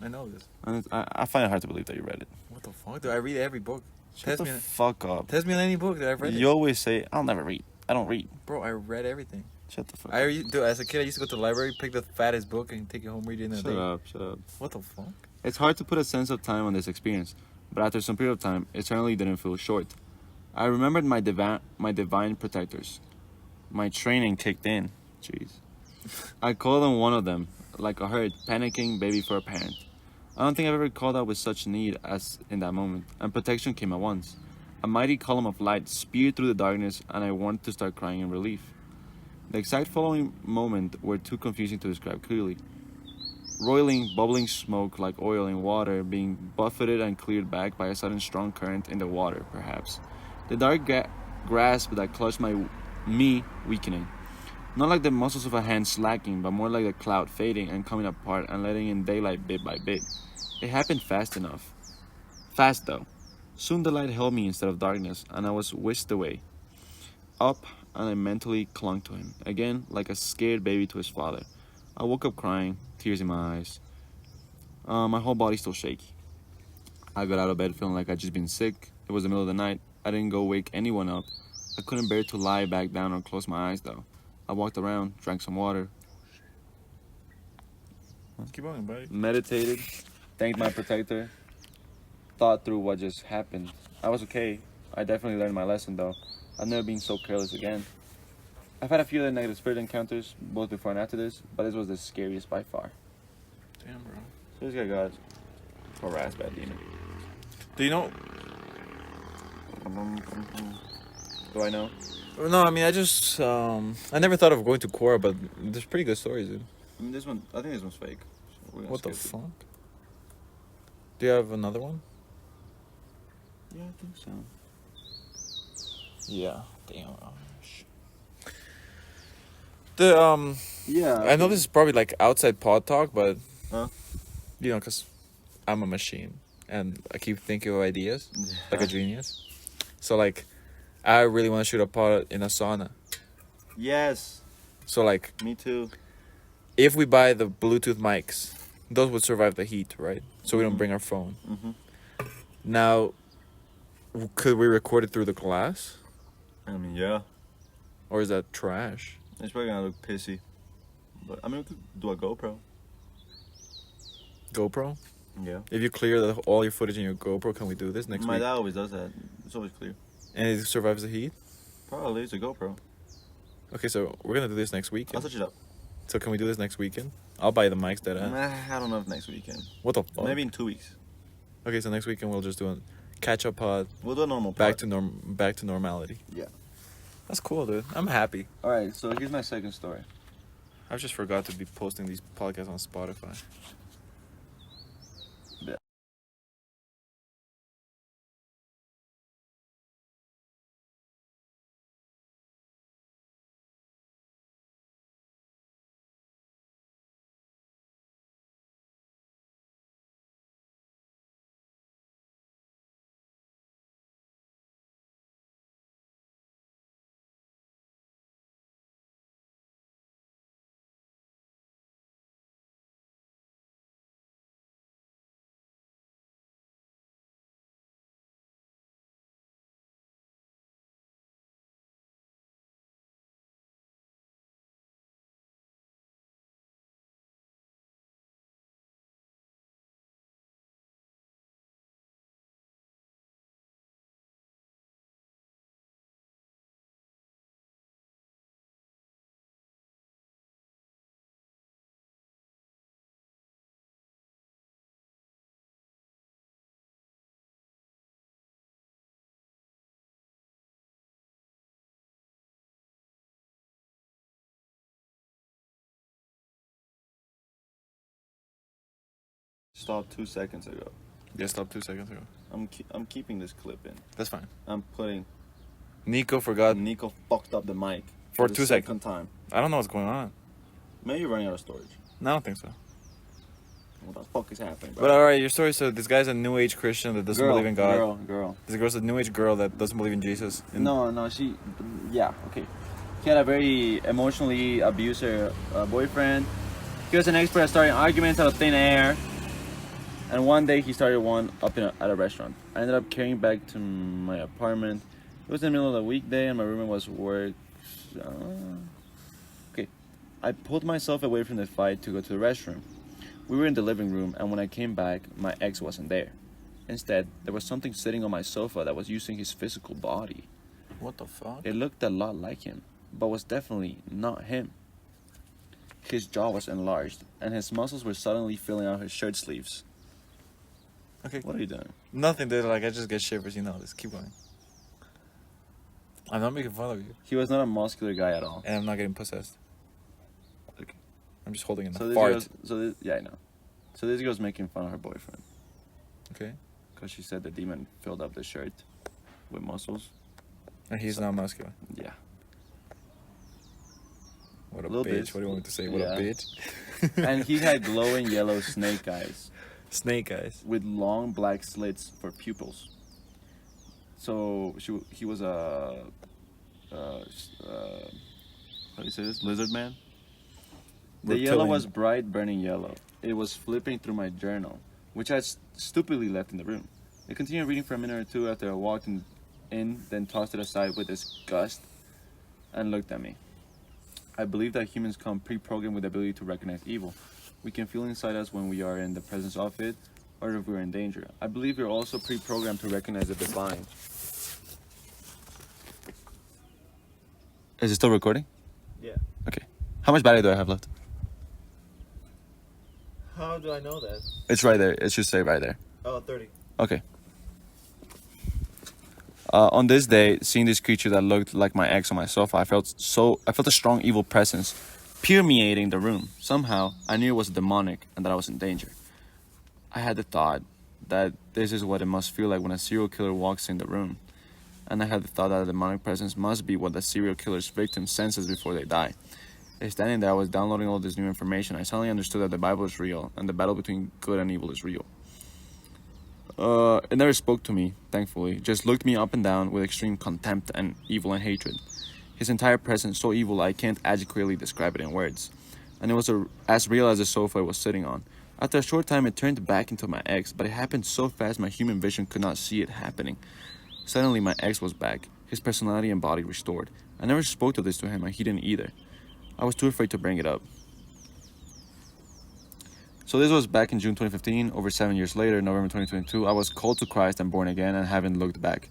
I know this. And I find it hard to believe that you read it. What the fuck? Dude, I read every book. Shut Test the me. fuck up. Test me on any book that I've read. You always say, I'll never read. I don't read. Bro, I read everything. Shut the fuck I up. dude, as a kid, I used to go to the library, pick the fattest book, and take it home, read it in a Shut day. up, shut up. What the fuck? It's hard to put a sense of time on this experience, but after some period of time, it certainly didn't feel short. I remembered my divine protectors. My training kicked in. Jeez. I called on one of them, like a herd, panicking baby for a parent. I don't think I've ever called out with such need as in that moment, and protection came at once. A mighty column of light speared through the darkness, and I wanted to start crying in relief. The exact following moment were too confusing to describe clearly. Roiling, bubbling smoke like oil in water being buffeted and cleared back by a sudden strong current in the water, perhaps. The dark grasp that clutched me weakening. Not like the muscles of a hand slacking, but more like a cloud fading and coming apart and letting in daylight bit by bit. It happened fast enough. Fast though. Soon the light held me instead of darkness, and I was whisked away. Up, and I mentally clung to him, again like a scared baby to his father. I woke up crying, tears in my eyes. My whole body's still shaky. I got out of bed feeling like I'd just been sick. It was the middle of the night. I didn't go wake anyone up. I couldn't bear to lie back down or close my eyes though. I walked around, drank some water, Keep on, buddy. meditated, thanked my protector, thought through what just happened. I was okay. I definitely learned my lesson though. I've never been so careless again. I've had a few other negative spirit encounters, both before and after this, but this was the scariest by far. Damn, bro. So this guy got harassed by a demon. Do you know? Do I know? No, I mean, I never thought of going to Quora, but there's pretty good stories, dude. I mean, I think this one's fake. So we're gonna What the skip it. fuck? Do you have another one? Yeah, I think so. Yeah. Damn. Yeah. I know this is probably like outside pod talk, but Huh? you know, cause I'm a machine and I keep thinking of ideas like a genius. So like, I really want to shoot a pod in a sauna. Yes. So like, Me too. if we buy the Bluetooth mics, those would survive the heat, right? So we don't Mhm. bring our phone. Mhm. Now, could we record it through the glass, I mean, yeah. or is that trash? It's probably gonna look pissy. But I mean, we could do a GoPro. GoPro? Yeah. If you clear all your footage in your GoPro, can we do this next My week? dad always does that. It's always clear. And it survives the heat? Probably it's a GoPro. Okay, so we're gonna do this next I'll weekend. switch it up. So can we do this next weekend? I'll buy the mics that I don't know if next weekend. What the fuck? Maybe in 2 weeks. Okay, so next weekend we'll just do a catch-up pod, We'll do a normal back pod. to back to normality. Yeah. That's cool, dude. I'm happy. All right. So here's my second story. I just forgot to be posting these podcasts on Spotify. Stopped 2 seconds ago. Yeah, stop 2 seconds ago. I'm keeping this clip in. That's fine. I'm putting. Nico forgot Nico fucked up the mic for the 2 second seconds. time. I don't know what's going on. Maybe you're running out of storage. No, I don't think so. What the fuck is happening, bro? But alright, your story. So this guy's a New Age Christian that doesn't believe in God. Girl. This girl's a New Age girl that doesn't believe in Jesus. And No, she. Yeah, okay. He had a very emotionally abusive boyfriend. He was an expert at starting arguments out of thin air. And one day he started one up at a restaurant. I ended up carrying back to my apartment. It was in the middle of the weekday and my roommate was work. Okay. I pulled myself away from the fight to go to the restroom. We were in the living room and when I came back, my ex wasn't there. Instead, there was something sitting on my sofa that was using his physical body. what the fuck? It looked a lot like him, but was definitely not him. His jaw was enlarged, and his muscles were suddenly filling out his shirt sleeves. Okay. What are you doing? Nothing, dude. Like I just get shivers. You know this. Keep going. I'm not making fun of you, He was not a muscular guy at all. and I'm not getting possessed. Okay. I'm just holding in So a this fart. yeah, I know. So this girl's making fun of her boyfriend Okay. because she said the demon filled up the shirt with muscles. And he's not muscular. Yeah. What a Little bitch. bitch. What do you want me to say? What Yeah. a bitch. And he had glowing yellow snake eyes Snake eyes. with long black slits for pupils. So he was a how do you say this? Lizard man. The yellow Reptilian. was bright burning yellow. It was flipping through my journal, which I stupidly left in the room. I continued reading for a minute or two after I walked in, then tossed it aside with disgust and looked at me. I believe that humans come pre-programmed with the ability to recognize evil. We can feel inside us when we are in the presence of it, or if we're in danger. I believe we're also pre-programmed to recognize the divine. Is it still recording? Yeah. Okay. How much battery do I have left? How do I know that? It's right there. It should say right there. Oh, 30. Okay. On this day, seeing this creature that looked like my ex on my sofa, I felt a strong evil presence permeating the room. Somehow, I knew it was demonic and that I was in danger. I had the thought that this is what it must feel like when a serial killer walks in the room. And I had the thought that a demonic presence must be what the serial killer's victim senses before they die. Standing there, I was downloading all this new information. I suddenly understood that the Bible is real and the battle between good and evil is real. It never spoke to me, thankfully. It just looked me up and down with extreme contempt and evil and hatred. His entire presence so evil I can't adequately describe it in words. And it was as real as the sofa I was sitting on. After a short time, it turned back into my ex, but it happened so fast my human vision could not see it happening. Suddenly, my ex was back, his personality and body restored. I never spoke of this to him, and he didn't either. I was too afraid to bring it up. So this was back in June 2015. Over 7 years later, November 2022, I was called to Christ and born again and haven't looked back.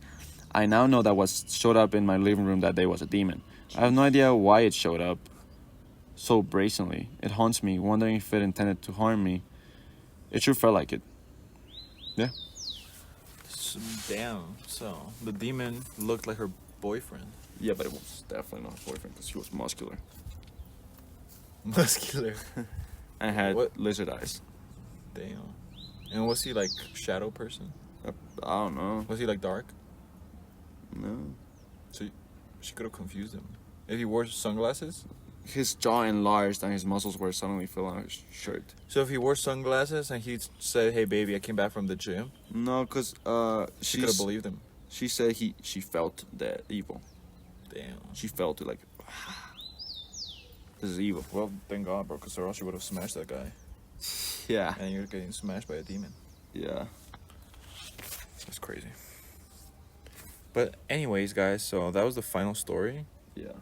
I now know that what showed up in my living room that day was a demon. I have no idea why it showed up so brazenly. It haunts me, wondering if it intended to harm me. It sure felt like it. Yeah. Damn. So the demon looked like her boyfriend. Yeah, but it was definitely not her boyfriend because he was muscular. Muscular. And had What? lizard eyes. Damn. And was he like shadow person? I don't know. Was he like dark? No. So she could have confused him. If he wore sunglasses? His jaw enlarged and his muscles were suddenly filling out his shirt. So if he wore sunglasses and he said, "Hey baby, I came back from the gym," No, because she could have believed him. she said she felt the evil. Damn. She felt it like, this is evil. Well, thank God, bro, because or else she would have smashed that guy. Yeah. And you're getting smashed by a demon. Yeah. That's crazy. But anyways, guys, so that was the final story, Yeah.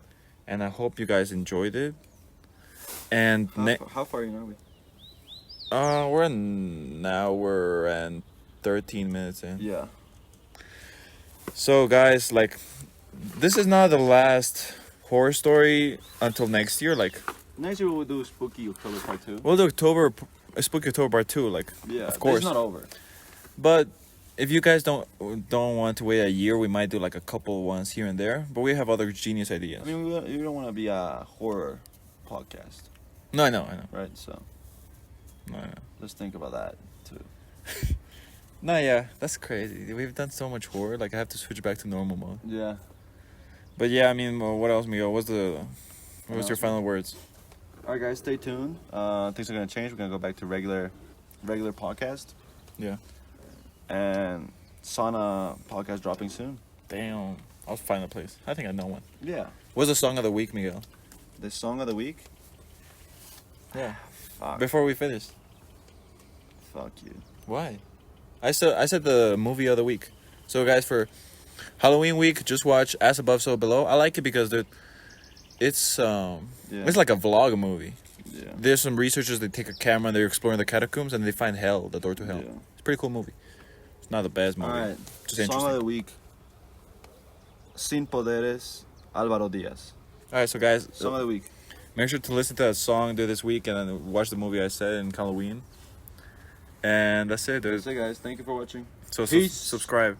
and I hope you guys enjoyed it. And How far in are we? we're an hour and 13 minutes in. Yeah. So guys, like, this is not the last horror story until next year. Like, Next year we'll do Spooky October Part 2. we'll do Spooky October Part 2, like, Yeah. of course. It's not over. But if you guys don't want to wait a year, we might do like a couple ones here and there. But we have other genius ideas. I mean, we don't want to be a horror podcast, No, I know. right? So No, I know. let's think about that too. No, yeah, that's crazy. We've done so much horror. Like I have to switch back to normal mode. Yeah. But yeah, I mean, what else, Miguel? What was your final words? All right, guys, stay tuned. Things are gonna change. We're gonna go back to regular podcast, Yeah. and sauna podcast dropping soon. Damn. I'll find a place. I think I know one. Yeah. What's the song of the week, Miguel? The song of the week. Yeah. Fuck. Before we finish. Fuck you. Why? I said the movie of the week. So guys, for Halloween week, just watch As Above So Below. I like it because it's like a vlog movie. Yeah. There's some researchers, they take a camera and they're exploring the catacombs and they find hell, the door to hell. Yeah. It's a pretty cool movie. It's not the best movie. All right. Just Song interesting. of the week. Sin Poderes, Álvaro Díaz. Alright, so guys, Song of the week. make sure to listen to that song this week and then watch the movie I said in Halloween. And that's it, dude. That's it, guys. Thank you for watching. So Peace. subscribe.